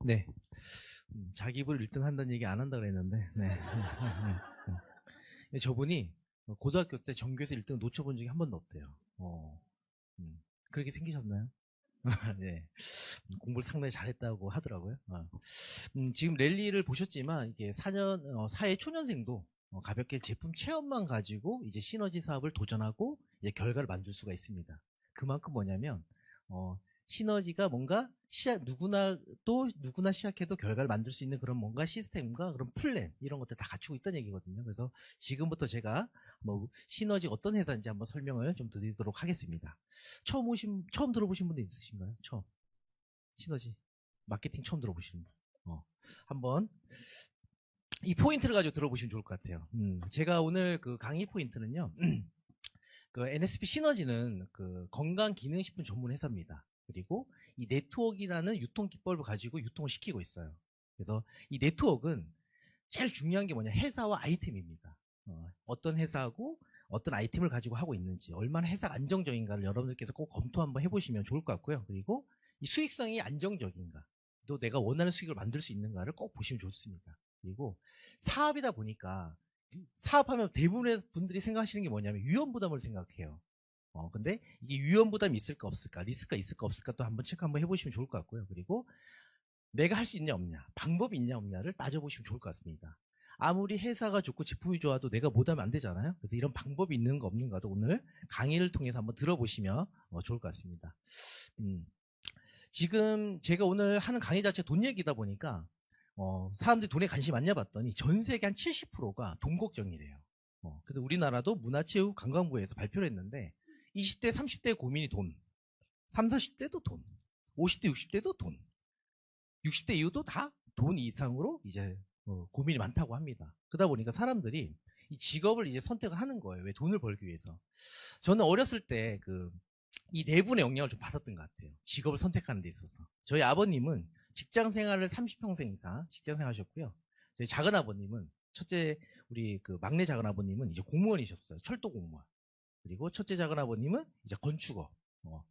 네. 자기 입으로 1등 한다는 얘기 안 한다 그랬는데, 네. 저분이 고등학교 때 전교에서 1등 놓쳐본 적이 한 번도 없대요. 그렇게 생기셨나요? 네. 공부를 상당히 잘했다고 하더라고요. 지금 랠리를 보셨지만, 이게 4회 초년생도 가볍게 제품 체험만 가지고 이제 시너지 사업을 도전하고 이제 결과를 만들 수가 있습니다. 그만큼 뭐냐면, 시너지가 뭔가 누구나 시작해도 결과를 만들 수 있는 그런 뭔가 시스템과 그런 플랜 이런 것들 다 갖추고 있다는 얘기거든요. 그래서 지금부터 제가 뭐 시너지가 어떤 회사인지 한번 설명을 좀 드리도록 하겠습니다. 처음 들어보신 분들 있으신가요? 처음 시너지 마케팅 처음 들어보시는 분? 한번 이 포인트를 가지고 들어보시면 좋을 것 같아요. 제가 오늘 그 강의 포인트는요. 그 NSP 시너지는 그 건강기능식품 전문 회사입니다. 그리고 이 네트워크라는 유통 기법을 가지고 유통을 시키고 있어요. 그래서 이 네트워크는 제일 중요한 게 뭐냐, 회사와 아이템입니다. 어떤 회사하고 어떤 아이템을 가지고 하고 있는지, 얼마나 회사가 안정적인가를 여러분들께서 꼭 검토 한번 해보시면 좋을 것 같고요. 그리고 이 수익성이 안정적인가, 또 내가 원하는 수익을 만들 수 있는가를 꼭 보시면 좋습니다. 그리고 사업이다 보니까 사업하면 대부분의 분들이 생각하시는 게 뭐냐면 위험부담을 생각해요. 근데 이게 위험부담이 있을까 없을까, 리스크가 있을까 없을까 또 한번 체크 한번 해보시면 좋을 것 같고요. 그리고 내가 할 수 있냐 없냐, 방법이 있냐 없냐를 따져보시면 좋을 것 같습니다. 아무리 회사가 좋고 제품이 좋아도 내가 못하면 안 되잖아요. 그래서 이런 방법이 있는가 없는가도 오늘 강의를 통해서 한번 들어보시면 좋을 것 같습니다. 지금 제가 오늘 하는 강의 자체가 돈 얘기다 보니까 사람들이 돈에 관심이 많냐 봤더니 전 세계 한 70%가 돈 걱정이래요. 근데 우리나라도 문화체육관광부에서 발표를 했는데 20대, 30대 고민이 돈, 30, 40대도 돈, 50대, 60대도 돈, 60대 이후도 다 돈 이상으로 이제 고민이 많다고 합니다. 그러다 보니까 사람들이 이 직업을 이제 선택을 하는 거예요. 왜? 돈을 벌기 위해서. 저는 어렸을 때 이 내분의 영향을 좀 받았던 것 같아요. 직업을 선택하는 데 있어서. 저희 아버님은 직장 생활을 30평생 이상 직장 생활 하셨고요. 저희 작은 아버님은 우리 그 막내 작은 아버님은 이제 공무원이셨어요. 철도 공무원. 그리고 첫째 작은 아버님은 이제 건축업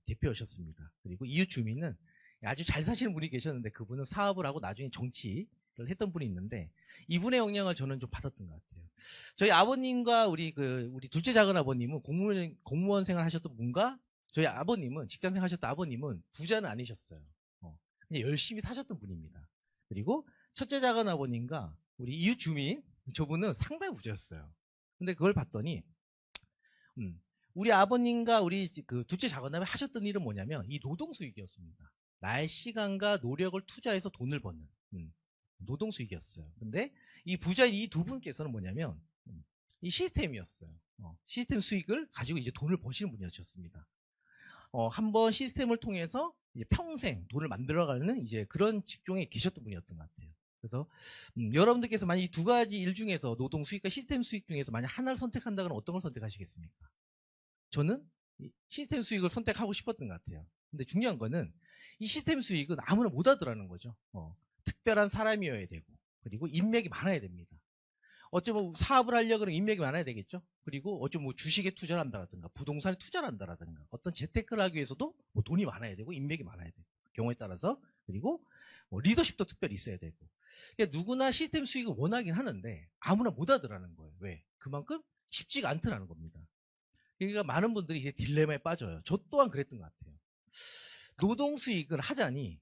대표하셨습니다. 그리고 이웃 주민은 아주 잘 사시는 분이 계셨는데 그분은 사업을 하고 나중에 정치를 했던 분이 있는데 이분의 영향을 저는 좀 받았던 것 같아요. 저희 아버님과 우리 둘째 작은 아버님은 공무원 생활 하셨던 분과 저희 아버님은 직장 생활 하셨던 아버님은 부자는 아니셨어요. 그냥 열심히 사셨던 분입니다. 그리고 첫째 작은 아버님과 우리 이웃 주민 저분은 상당히 부자였어요. 근데 그걸 봤더니 우리 아버님과 우리 그 둘째 작은 아버님이 하셨던 일은 뭐냐면 이 노동 수익이었습니다. 나의 시간과 노력을 투자해서 돈을 버는 노동 수익이었어요. 근데 이 부자인 이 두 분께서는 뭐냐면 이 시스템이었어요. 시스템 수익을 가지고 이제 돈을 버시는 분이었습니다. 한번 시스템을 통해서 이제 평생 돈을 만들어가는 이제 그런 직종에 계셨던 분이었던 것 같아요. 그래서 여러분들께서 만약 이 두 가지 일 중에서 노동 수익과 시스템 수익 중에서 만약 하나를 선택한다면 어떤 걸 선택하시겠습니까? 저는 시스템 수익을 선택하고 싶었던 것 같아요. 근데 중요한 거는 이 시스템 수익은 아무나 못 하더라는 거죠. 특별한 사람이어야 되고, 그리고 인맥이 많아야 됩니다. 어쩌면 사업을 하려고 그러면 인맥이 많아야 되겠죠. 그리고 어쩌면 뭐 주식에 투자를 한다라든가, 부동산에 투자를 한다라든가, 어떤 재테크를 하기 위해서도 뭐 돈이 많아야 되고, 인맥이 많아야 되고, 경우에 따라서, 그리고 뭐 리더십도 특별히 있어야 되고. 그러니까 누구나 시스템 수익을 원하긴 하는데, 아무나 못 하더라는 거예요. 왜? 그만큼 쉽지가 않더라는 겁니다. 그러니까 많은 분들이 이제 딜레마에 빠져요. 저 또한 그랬던 것 같아요. 노동 수익을 하자니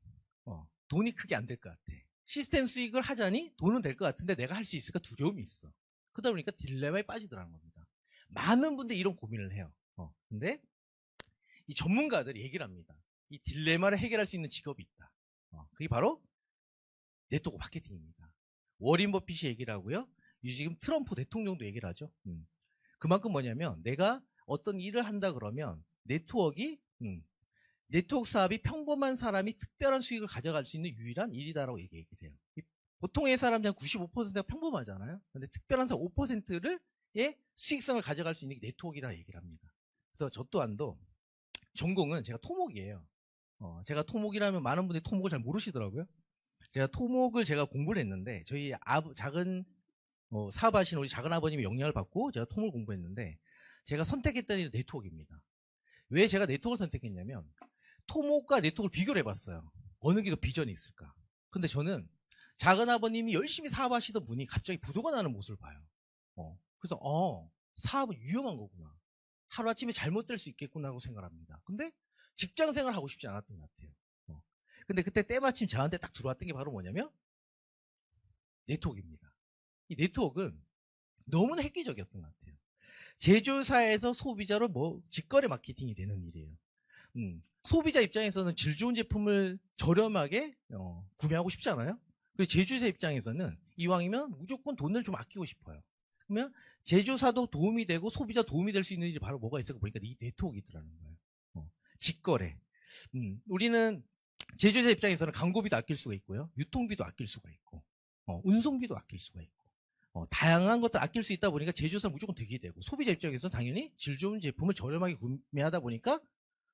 돈이 크게 안 될 것 같아. 시스템 수익을 하자니 돈은 될 것 같은데 내가 할 수 있을까 두려움이 있어. 그러다 보니까 딜레마에 빠지더라는 겁니다. 많은 분들이 이런 고민을 해요. 근데 이 전문가들이 얘기를 합니다. 이 딜레마를 해결할 수 있는 직업이 있다. 그게 바로 네트워크 마케팅입니다. 워린 버핏이 얘기를 하고요. 지금 트럼프 대통령도 얘기를 하죠. 그만큼 뭐냐면 내가 어떤 일을 한다 그러면 네트워크 사업이 평범한 사람이 특별한 수익을 가져갈 수 있는 유일한 일이다라고 얘기를 해요. 보통의 사람들 한 95%가 평범하잖아요. 근데 특별한 사람 5%를 수익성을 가져갈 수 있는 게 네트워크이다 얘기를 합니다. 그래서 저 또한도 전공은 제가 토목이에요. 제가 토목이라면 많은 분들이 토목을 잘 모르시더라고요. 제가 토목을 공부를 했는데 저희 작은 사업하시는 우리 작은 아버님의 영향을 받고 제가 토목을 공부했는데 제가 선택했던 일은 네트워크입니다. 왜 제가 네트워크를 선택했냐면 토목과 네트워크를 비교를 해봤어요. 어느 게 더 비전이 있을까? 근데 저는 작은 아버님이 열심히 사업하시던 분이 갑자기 부도가 나는 모습을 봐요. 그래서 사업은 위험한 거구나. 하루아침에 잘못될 수 있겠구나 하고 생각합니다. 근데 직장 생활 하고 싶지 않았던 것 같아요. 근데 그때 때마침 저한테 딱 들어왔던 게 바로 뭐냐면 네트워크입니다. 이 네트워크는 너무나 획기적이었던 것 같아요. 제조사에서 소비자로 직거래 마케팅이 되는 일이에요. 소비자 입장에서는 질 좋은 제품을 저렴하게 구매하고 싶지 않아요? 그리고 제조사 입장에서는 이왕이면 무조건 돈을 좀 아끼고 싶어요. 그러면 제조사도 도움이 되고 소비자 도움이 될 수 있는 일이 바로 뭐가 있을까 보니까 이 네트워크이더라는 거예요. 직거래. 우리는 제조사 입장에서는 광고비도 아낄 수가 있고요. 유통비도 아낄 수가 있고 운송비도 아낄 수가 있고 다양한 것들 아낄 수 있다 보니까 제조사 무조건 득이 되고 소비자 입장에서는 당연히 질 좋은 제품을 저렴하게 구매하다 보니까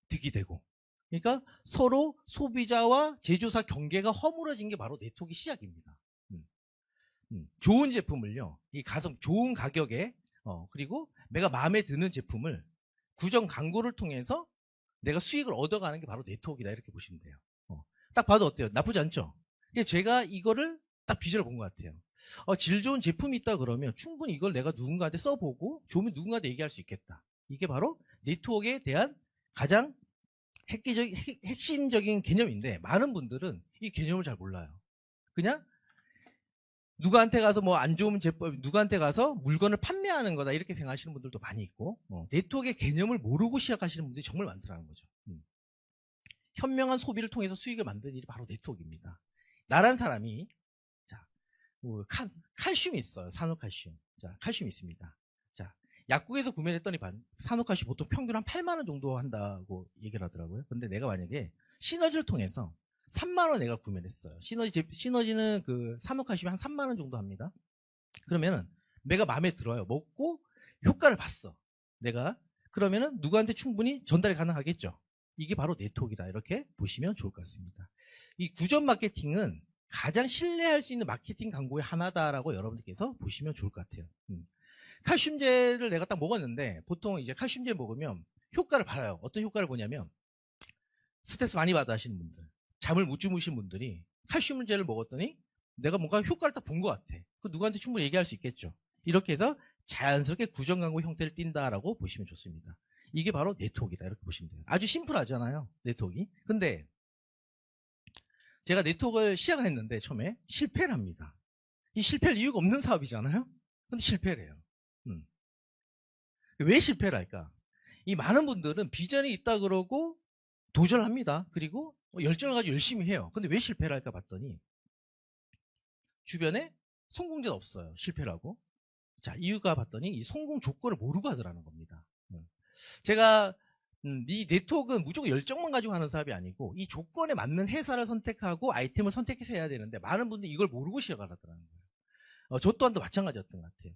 득이 되고 그러니까 서로 소비자와 제조사 경계가 허물어진 게 바로 네트워크 시작입니다. 좋은 제품을요, 이 가성 좋은 가격에 그리고 내가 마음에 드는 제품을 구정 광고를 통해서 내가 수익을 얻어가는 게 바로 네트워크이다 이렇게 보시면 돼요. 딱 봐도 어때요? 나쁘지 않죠? 제가 이거를 딱 비전을 본 것 같아요. 질 좋은 제품이 있다 그러면 충분히 이걸 내가 누군가한테 써보고 좋으면 누군가한테 얘기할 수 있겠다. 이게 바로 네트워크에 대한 가장 핵심적인 개념인데 많은 분들은 이 개념을 잘 몰라요. 그냥 누구한테 가서 뭐 안 좋은 제품, 누구한테 가서 물건을 판매하는 거다 이렇게 생각하시는 분들도 많이 있고 네트워크의 개념을 모르고 시작하시는 분들이 정말 많더라는 거죠. 현명한 소비를 통해서 수익을 만드는 일이 바로 네트워크입니다. 나란 사람이 칼슘이 있어요. 산호칼슘. 자, 칼슘이 있습니다. 자, 약국에서 구매를 했더니 산호칼슘 보통 평균 한 8만 원 정도 한다고 얘기를 하더라고요. 근데 내가 만약에 시너지를 통해서 3만 원 내가 구매를 했어요. 시너지는 그 산호칼슘이 한 3만 원 정도 합니다. 그러면은 내가 마음에 들어요. 먹고 효과를 봤어. 내가 그러면은 누구한테 충분히 전달이 가능하겠죠. 이게 바로 네트워크이다. 이렇게 보시면 좋을 것 같습니다. 이 구전 마케팅은 가장 신뢰할 수 있는 마케팅 광고의 하나다라고 여러분들께서 보시면 좋을 것 같아요. 칼슘제를 내가 딱 먹었는데 보통 이제 칼슘제 먹으면 효과를 봐요. 어떤 효과를 보냐면 스트레스 많이 받아 하시는 분들, 잠을 못 주무신 분들이 칼슘제를 먹었더니 내가 뭔가 효과를 딱 본 것 같아. 그 누구한테 충분히 얘기할 수 있겠죠. 이렇게 해서 자연스럽게 구전 광고 형태를 띈다라고 보시면 좋습니다. 이게 바로 네트워크이다. 이렇게 보시면 돼요. 아주 심플하잖아요. 네트워크. 근데 제가 네트워크를 시작을 했는데 처음에 실패를 합니다. 이 실패할 이유가 없는 사업이잖아요. 근데 실패를 해요. 왜 실패를 할까? 이 많은 분들은 비전이 있다 그러고 도전을 합니다. 그리고 열정을 가지고 열심히 해요. 근데 왜 실패를 할까 봤더니 주변에 성공자가 없어요. 실패를 하고. 자, 이유가 봤더니 이 성공 조건을 모르고 하더라는 겁니다. 제가 이 네트워크는 무조건 열정만 가지고 하는 사업이 아니고 이 조건에 맞는 회사를 선택하고 아이템을 선택해서 해야 되는데 많은 분들이 이걸 모르고 시작을 하더라는 거예요. 저 또한도 마찬가지였던 것 같아요.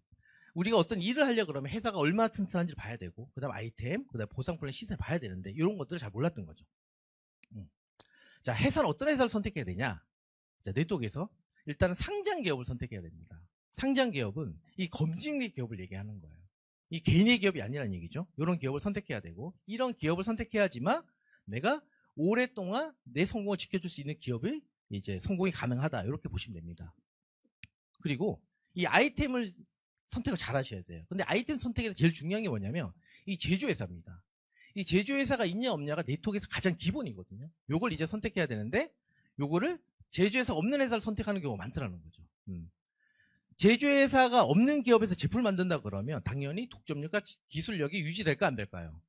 우리가 어떤 일을 하려고 그러면 회사가 얼마나 튼튼한지를 봐야 되고 그 다음 아이템, 그 다음 보상 플랜 시스템을 봐야 되는데 이런 것들을 잘 몰랐던 거죠. 자, 회사는 어떤 회사를 선택해야 되냐? 자, 네트워크에서 일단은 상장 기업을 선택해야 됩니다. 상장 기업은 이 검증된 기업을 얘기하는 거예요. 이 개인의 기업이 아니라는 얘기죠. 이런 기업을 선택해야 되고 이런 기업을 선택해야지만 내가 오랫동안 내 성공을 지켜줄 수 있는 기업을 이제 성공이 가능하다 이렇게 보시면 됩니다. 그리고 이 아이템을 선택을 잘 하셔야 돼요. 근데 아이템 선택에서 제일 중요한 게 뭐냐면 이 제조회사입니다. 이 제조회사가 있냐 없냐가 네트워크에서 가장 기본이거든요. 요걸 이제 선택해야 되는데 요거를 제조회사가 없는 회사를 선택하는 경우가 많더라는 거죠. 제조회사가 없는 기업에서 제품을 만든다 그러면 당연히 독점력과 기술력이 유지될까 안 될까요?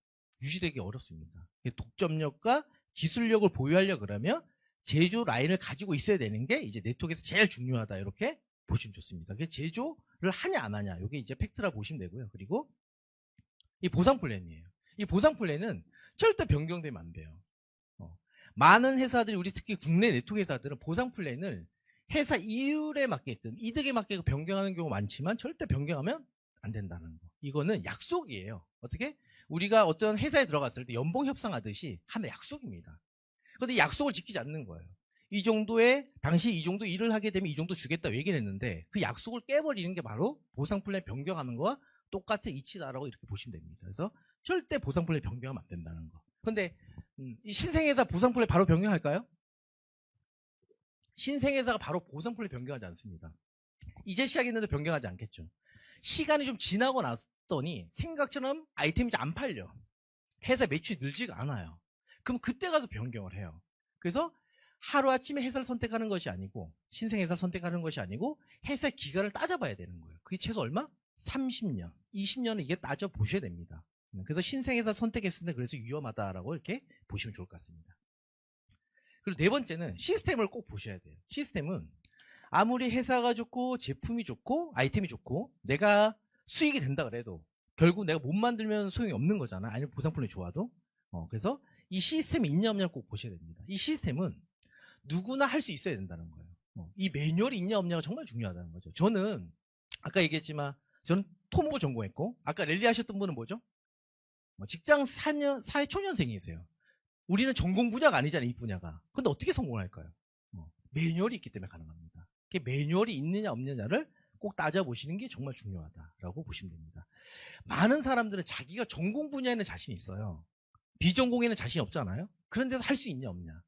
유지되기 어렵습니다. 독점력과 기술력을 보유하려 그러면 제조 라인을 가지고 있어야 되는 게 이제 네트워크에서 제일 중요하다 이렇게 보시면 좋습니다. 제조를 하냐 안 하냐 이게 이제 팩트라 보시면 되고요. 그리고 이 보상 플랜이에요. 이 보상 플랜은 절대 변경되면 안 돼요. 많은 회사들이 우리 특히 국내 네트워크 회사들은 보상 플랜을 회사 이율에 맞게끔 이득에 맞게끔 변경하는 경우가 많지만 절대 변경하면 안 된다는 거. 이거는 약속이에요. 어떻게? 우리가 어떤 회사에 들어갔을 때 연봉 협상하듯이 하는 약속입니다. 그런데 약속을 지키지 않는 거예요. 이 정도의 당시 이 정도 일을 하게 되면 이 정도 주겠다 얘기를 했는데 그 약속을 깨버리는 게 바로 보상 플랜 변경하는 거와 똑같은 이치다라고 이렇게 보시면 됩니다. 그래서 절대 보상 플랜 변경하면 안 된다는 거. 근데 이 신생회사 보상 플랜 바로 변경할까요? 신생회사가 바로 보상플랜 변경하지 않습니다. 이제 시작했는데 변경하지 않겠죠. 시간이 좀 지나고 났더니 생각처럼 아이템이 잘 안 팔려. 회사 매출이 늘지가 않아요. 그럼 그때 가서 변경을 해요. 그래서 하루아침에 회사를 선택하는 것이 아니고, 신생회사를 선택하는 것이 아니고 회사의 기간을 따져봐야 되는 거예요. 그게 최소 얼마? 30년, 20년은 이게 따져보셔야 됩니다. 그래서 신생회사 선택했을 때 그래서 위험하다라고 이렇게 보시면 좋을 것 같습니다. 그리고 네 번째는 시스템을 꼭 보셔야 돼요. 시스템은 아무리 회사가 좋고 제품이 좋고 아이템이 좋고 내가 수익이 된다 그래도 결국 내가 못 만들면 소용이 없는 거잖아. 아니면 보상품이 좋아도. 그래서 이 시스템이 있냐 없냐를 꼭 보셔야 됩니다. 이 시스템은 누구나 할 수 있어야 된다는 거예요. 이 매뉴얼이 있냐 없냐가 정말 중요하다는 거죠. 저는 아까 얘기했지만 저는 토목을 전공했고, 아까 랠리 하셨던 분은 뭐죠? 직장 4년, 사회 초년생이세요. 우리는 전공 분야가 아니잖아요, 이 분야가. 근데 어떻게 성공할까요? 매뉴얼이 있기 때문에 가능합니다. 매뉴얼이 있느냐 없느냐를 꼭 따져보시는 게 정말 중요하다라고 보시면 됩니다. 많은 사람들은 자기가 전공 분야에는 자신이 있어요. 비전공에는 자신이 없잖아요. 그런데도 할 수 있냐 없냐.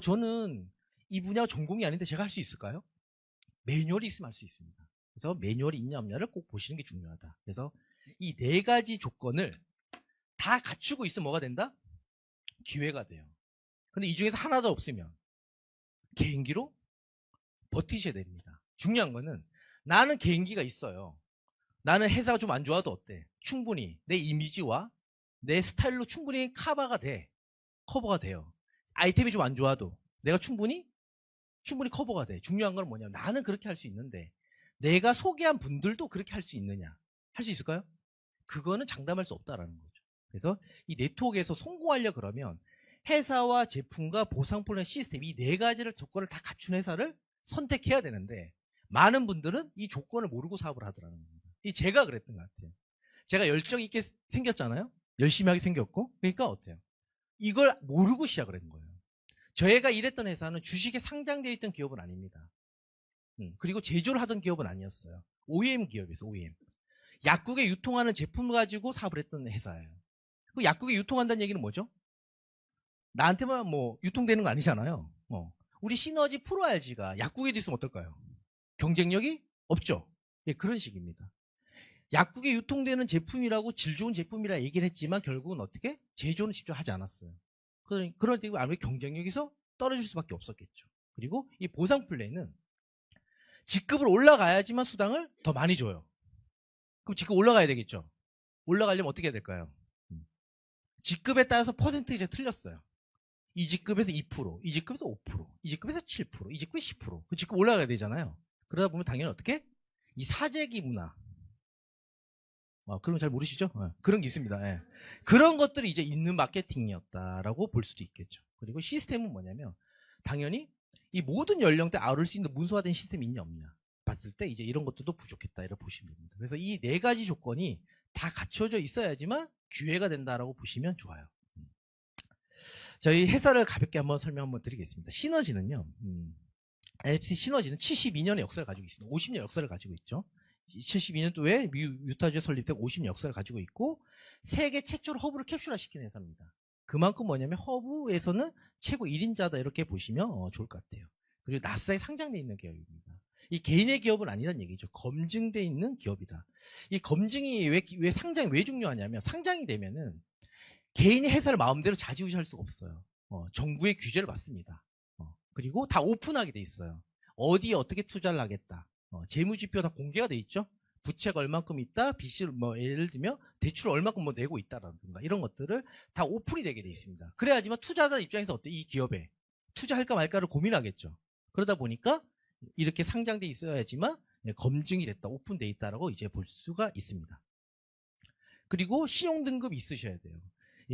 저는 이 분야가 전공이 아닌데 제가 할 수 있을까요? 매뉴얼이 있으면 할 수 있습니다. 그래서 매뉴얼이 있냐 없냐를 꼭 보시는 게 중요하다. 그래서 이 네 가지 조건을 다 갖추고 있으면 뭐가 된다? 기회가 돼요. 근데 이 중에서 하나도 없으면 개인기로 버티셔야 됩니다. 중요한 거는 나는 개인기가 있어요. 나는 회사가 좀 안 좋아도 어때? 충분히 내 이미지와 내 스타일로 충분히 커버가 돼요. 아이템이 좀 안 좋아도 내가 충분히 커버가 돼. 중요한 건 뭐냐면 나는 그렇게 할 수 있는데 내가 소개한 분들도 그렇게 할 수 있느냐? 할 수 있을까요? 그거는 장담할 수 없다라는 거죠. 그래서 이 네트워크에서 성공하려 그러면 회사와 제품과 보상플랜 시스템 이 네 가지를 조건을 다 갖춘 회사를 선택해야 되는데 많은 분들은 이 조건을 모르고 사업을 하더라는 겁니다. 제가 그랬던 것 같아요. 제가 열정 있게 생겼잖아요. 열심히 하게 생겼고. 그러니까 어때요? 이걸 모르고 시작을 한 거예요. 저희가 일했던 회사는 주식에 상장되어 있던 기업은 아닙니다. 그리고 제조를 하던 기업은 아니었어요. OEM 기업이었어요. OEM. 약국에 유통하는 제품을 가지고 사업을 했던 회사예요. 그 약국에 유통한다는 얘기는 뭐죠? 나한테만 뭐 유통되는 거 아니잖아요. 우리 시너지 프로 RG가 약국에 있으면 어떨까요? 경쟁력이 없죠. 예, 그런 식입니다. 약국에 유통되는 제품이라고 질 좋은 제품이라 얘기를 했지만 결국은 어떻게? 제조는 직접 하지 않았어요. 그럴 때 아무래도 경쟁력에서 떨어질 수밖에 없었겠죠. 그리고 이 보상 플랜은 직급을 올라가야지만 수당을 더 많이 줘요. 그럼 직급 올라가야 되겠죠. 올라가려면 어떻게 해야 될까요? 직급에 따라서 퍼센트가 틀렸어요. 이 직급에서 2%, 이 직급에서 5%, 이 직급에서 7%, 이 직급에 10%. 그 직급 올라가야 되잖아요. 그러다 보면 당연히 어떻게? 이 사재기 문화. 그런 거 잘 모르시죠? 그런 게 있습니다. 예. 그런 것들이 이제 있는 마케팅이었다라고 볼 수도 있겠죠. 그리고 시스템은 뭐냐면 당연히 이 모든 연령대 아우를 수 있는 문서화된 시스템이 있냐 없냐 봤을 때 이제 이런 것들도 부족했다 이렇게 보시면 됩니다. 그래서 이 네 가지 조건이 다 갖춰져 있어야지만 기회가 된다라고 보시면 좋아요. 저희 회사를 가볍게 한번 설명 한번 드리겠습니다. 시너지는요. NFC 시너지는 72년의 역사를 가지고 있습니다. 50년 역사를 가지고 있죠. 72년도에 유타주에 설립되고 50년 역사를 가지고 있고 세계 최초로 허브를 캡슐화시킨 회사입니다. 그만큼 뭐냐면 허브에서는 최고 1인자다 이렇게 보시면 좋을 것 같아요. 그리고 나스다에 상장되어 있는 기업입니다. 이 개인의 기업은 아니란 얘기죠. 검증되어 있는 기업이다. 이 검증이 왜 상장이 왜 중요하냐면 상장이 되면은 개인이 회사를 마음대로 좌지우지할 수가 없어요. 정부의 규제를 받습니다. 그리고 다 오픈하게 돼 있어요. 어디에 어떻게 투자를 하겠다. 재무지표 다 공개가 돼 있죠. 부채가 얼만큼 있다, 빚을 예를 들면 대출을 얼만큼 내고 있다라든가 이런 것들을 다 오픈이 되게 돼 있습니다. 그래야지만 투자자 입장에서 어때? 이 기업에 투자할까 말까를 고민하겠죠. 그러다 보니까 이렇게 상장돼 있어야지만 검증이 됐다, 오픈돼 있다라고 이제 볼 수가 있습니다. 그리고 신용 등급이 있으셔야 돼요.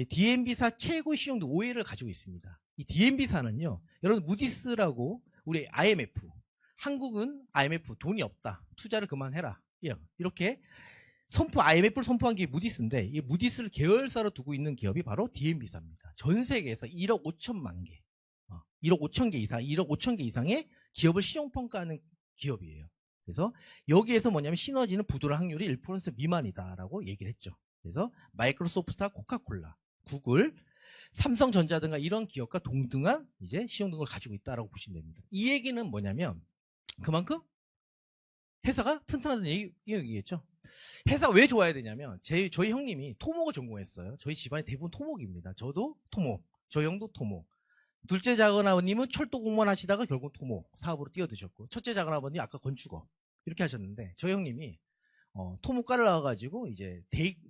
DNB사 최고 신용등 5회를 가지고 있습니다. 이 DNB사는요, 여러분 무디스라고 우리 IMF, 한국은 IMF 돈이 없다, 투자를 그만해라, 이렇게 IMF를 선포한 게 무디스인데 이 무디스를 계열사로 두고 있는 기업이 바로 DNB사입니다. 전 세계에서 1억 5천만 개, 1억 5천 개 이상, 1억 5천 개 이상의 기업을 신용평가하는 기업이에요. 그래서 여기에서 뭐냐면 시너지는 부도할 확률이 1% 미만이다라고 얘기를 했죠. 그래서 마이크로소프트와 코카콜라, 구글, 삼성전자든가 이런 기업과 동등한 이제 신용등급을 가지고 있다라고 보시면 됩니다. 이 얘기는 뭐냐면 그만큼 회사가 튼튼하다는 얘기겠죠. 회사가 왜 좋아야 되냐면 저희 형님이 토목을 전공했어요. 저희 집안이 대부분 토목입니다. 저도 토목, 저희 형도 토목. 둘째 작은아버님은 철도 공무원 하시다가 결국 토목 사업으로 뛰어드셨고, 첫째 작은아버님 아까 건축업 이렇게 하셨는데, 저희 형님이 토목과를 나와가지고 이제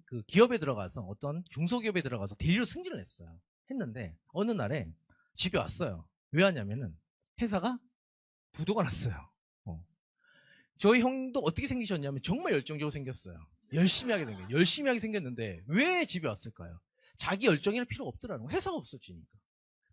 그 기업에 들어가서 어떤 중소기업에 들어가서 대리로 승진을 했어요. 했는데 어느 날에 집에 왔어요. 왜 왔냐면은 회사가 부도가 났어요. 저희 형도 어떻게 생기셨냐면 정말 열정적으로 생겼어요. 열심히 하게 생겼는데 왜 집에 왔을까요? 자기 열정에는 필요가 없더라는 거예요. 회사가 없어지니까.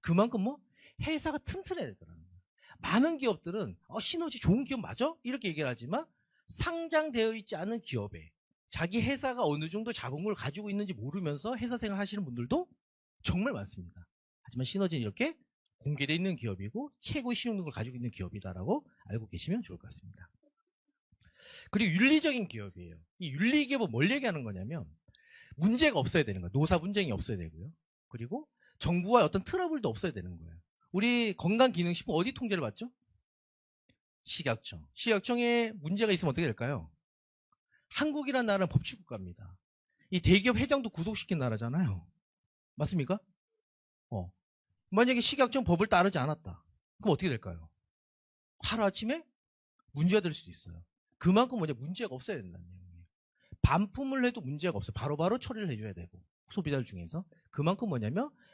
그만큼 뭐 회사가 튼튼해야 되더라는 거예요. 많은 기업들은 시너지 좋은 기업 맞아? 이렇게 얘기를 하지만 상장되어 있지 않은 기업에 자기 회사가 어느 정도 자본금을 가지고 있는지 모르면서 회사 생활 하시는 분들도 정말 많습니다. 하지만 시너지는 이렇게 공개되어 있는 기업이고 최고의 신용등급을 가지고 있는 기업이다라고 알고 계시면 좋을 것 같습니다. 그리고 윤리적인 기업이에요. 이 윤리기업은 뭘 얘기하는 거냐면 문제가 없어야 되는 거예요. 노사 분쟁이 없어야 되고요. 그리고 정부와 어떤 트러블도 없어야 되는 거예요. 우리 건강기능식품 어디 통제를 받죠? 식약청. 식약청에 문제가 있으면 어떻게 될까요? 한국이라는 나라는 법치국가입니다. 이 대기업 회장도 구속시킨 나라잖아요. 맞습니까? 만약에 식약청 법을 따르지 않았다. 그럼 어떻게 될까요? 하루아침에 문제가 될 수도 있어요. 그만큼 문제가 없어야 된다는 얘기예요. 반품을 해도 문제가 없어요. 바로바로 처리를 해줘야 되고, 소비자들 중에서. 그만큼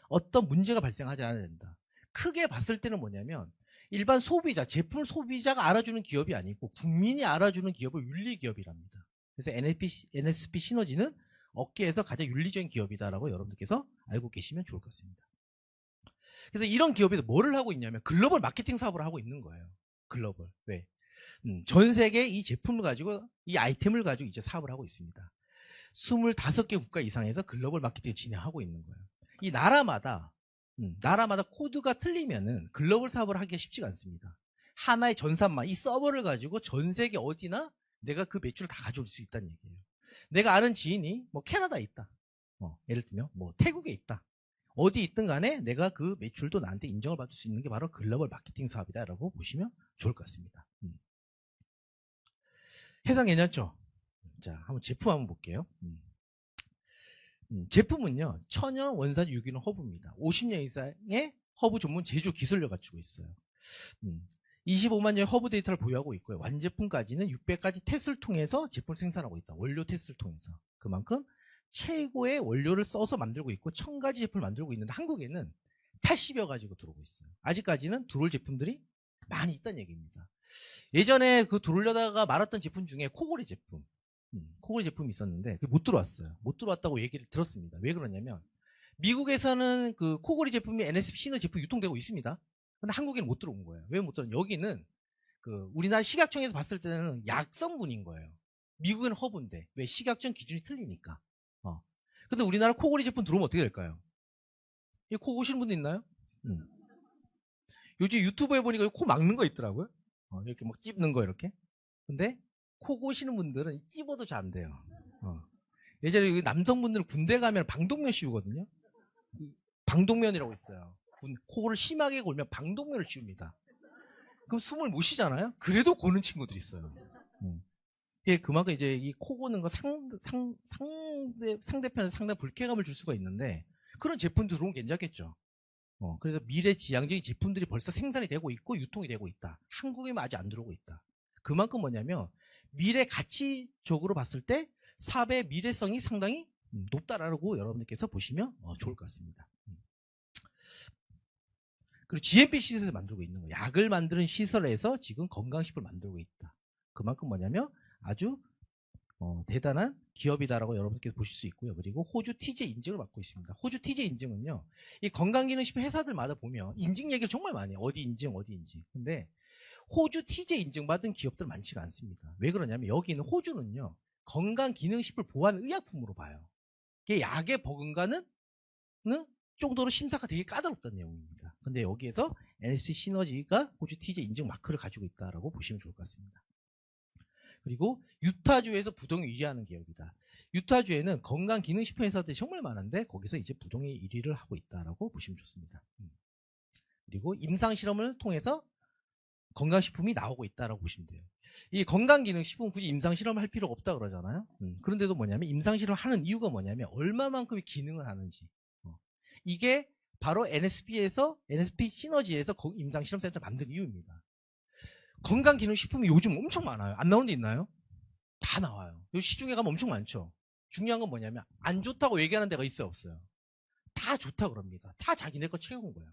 어떤 문제가 발생하지 않아야 된다. 크게 봤을 때는 일반 소비자, 제품 소비자가 알아주는 기업이 아니고 국민이 알아주는 기업을 윤리기업이랍니다. 그래서 NSP 시너지는 업계에서 가장 윤리적인 기업이다라고 여러분들께서 알고 계시면 좋을 것 같습니다. 그래서 이런 기업에서 뭐를 하고 있냐면 글로벌 마케팅 사업을 하고 있는 거예요. 글로벌. 왜? 전 세계 이 제품을 가지고, 이 아이템을 가지고 이제 사업을 하고 있습니다. 25개 국가 이상에서 글로벌 마케팅을 진행하고 있는 거예요. 이 나라마다 코드가 틀리면은 글로벌 사업을 하기가 쉽지가 않습니다. 하나의 전산망, 이 서버를 가지고 전 세계 어디나 내가 그 매출을 다 가져올 수 있다는 얘기예요. 내가 아는 지인이 캐나다에 있다. 예를 들면 태국에 있다. 어디 있든 간에 내가 그 매출도 나한테 인정을 받을 수 있는 게 바로 글로벌 마케팅 사업이다라고 보시면 좋을 것 같습니다. 해상 괜찮죠? 자, 한번 제품 한번 볼게요. 제품은요, 천연 원산 유기농 허브입니다. 50년 이상의 허브 전문 제조 기술을 갖추고 있어요. 25만 년의 허브 데이터를 보유하고 있고요. 완제품까지는 600가지 테스트를 통해서 제품을 생산하고 있다. 원료 테스트를 통해서. 그만큼 최고의 원료를 써서 만들고 있고 1000가지 제품을 만들고 있는데 한국에는 80여 가지가 들어오고 있어요. 아직까지는 들어올 제품들이 많이 있다는 얘기입니다. 예전에 들어오려다가 말았던 제품 중에 코골이 제품이 있었는데 그게 못 들어왔어요. 못 들어왔다고 얘기를 들었습니다. 왜 그러냐면 미국에서는 그 코골이 제품이 NSP 시너 제품 유통되고 있습니다. 근데 한국에는 못 들어온 거예요. 왜 못 들어온? 여기는 우리나라 식약청에서 봤을 때는 약성분인 거예요. 미국은 허브인데 왜? 식약청 기준이 틀리니까. 근데 우리나라 코골이 제품 들어오면 어떻게 될까요? 이 코 고시는 분도 있나요? 요즘 유튜브에 보니까 코 막는 거 있더라고요. 이렇게 막 찝는 거 이렇게. 근데 코 고시는 분들은 찝어도 잘 안 돼요. 예전에 남성분들은 군대 가면 방독면 씌우거든요. 방독면이라고 있어요. 코를 심하게 골면 방독면을 씌웁니다. 그럼 숨을 못 쉬잖아요. 그래도 고는 친구들이 있어요. 이게 그만큼 이제 이 코 고는 거 상대편에 상당히 불쾌감을 줄 수가 있는데 그런 제품 들어오면 괜찮겠죠. 그래서 미래지향적인 제품들이 벌써 생산이 되고 있고 유통이 되고 있다. 한국에만 아직 안 들어오고 있다. 그만큼 뭐냐면 미래 가치적으로 봤을 때 사업의 미래성이 상당히 높다라고 여러분들께서 보시면 좋을 것 같습니다. 그리고 GMP 시설을 만들고 있는 거예요. 약을 만드는 시설에서 지금 건강식품을 만들고 있다. 그만큼 뭐냐면 아주 대단한 기업이다라고 여러분께서 보실 수 있고요. 그리고 호주 TJ 인증을 받고 있습니다. 호주 TJ 인증은요, 이 건강기능식품 회사들마다 보면 인증 얘기를 정말 많이 해요. 어디 인증. 근데 호주 TJ 인증 받은 기업들 많지가 않습니다. 왜 그러냐면 여기는 호주는요, 건강기능식품 보안 의약품으로 봐요. 이게 약의 버금가는 정도로 심사가 되게 까다롭다는 내용입니다. 근데 여기에서 NSP 시너지가 호주 TJ 인증 마크를 가지고 있다라고 보시면 좋을 것 같습니다. 그리고 유타주에서 부동의 1위 하는 기업이다. 유타주에는 건강기능식품 회사들이 정말 많은데 거기서 이제 부동의 1위를 하고 있다라고 보시면 좋습니다. 그리고 임상실험을 통해서 건강식품이 나오고 있다라고 보시면 돼요. 이 건강기능식품 굳이 임상실험을 할 필요가 없다 그러잖아요. 그런데도 뭐냐면 임상실험을 하는 이유가 뭐냐면 얼마만큼의 기능을 하는지. 이게 바로 NSP 시너지에서 임상실험센터를 만든 이유입니다. 건강기능식품이 요즘 엄청 많아요. 안 나오는 데 있나요? 다 나와요. 요 시중에 가면 엄청 많죠. 중요한 건 뭐냐면 안 좋다고 얘기하는 데가 있어요, 없어요? 다 좋다 그럽니다. 다 자기네 거 채운 거야.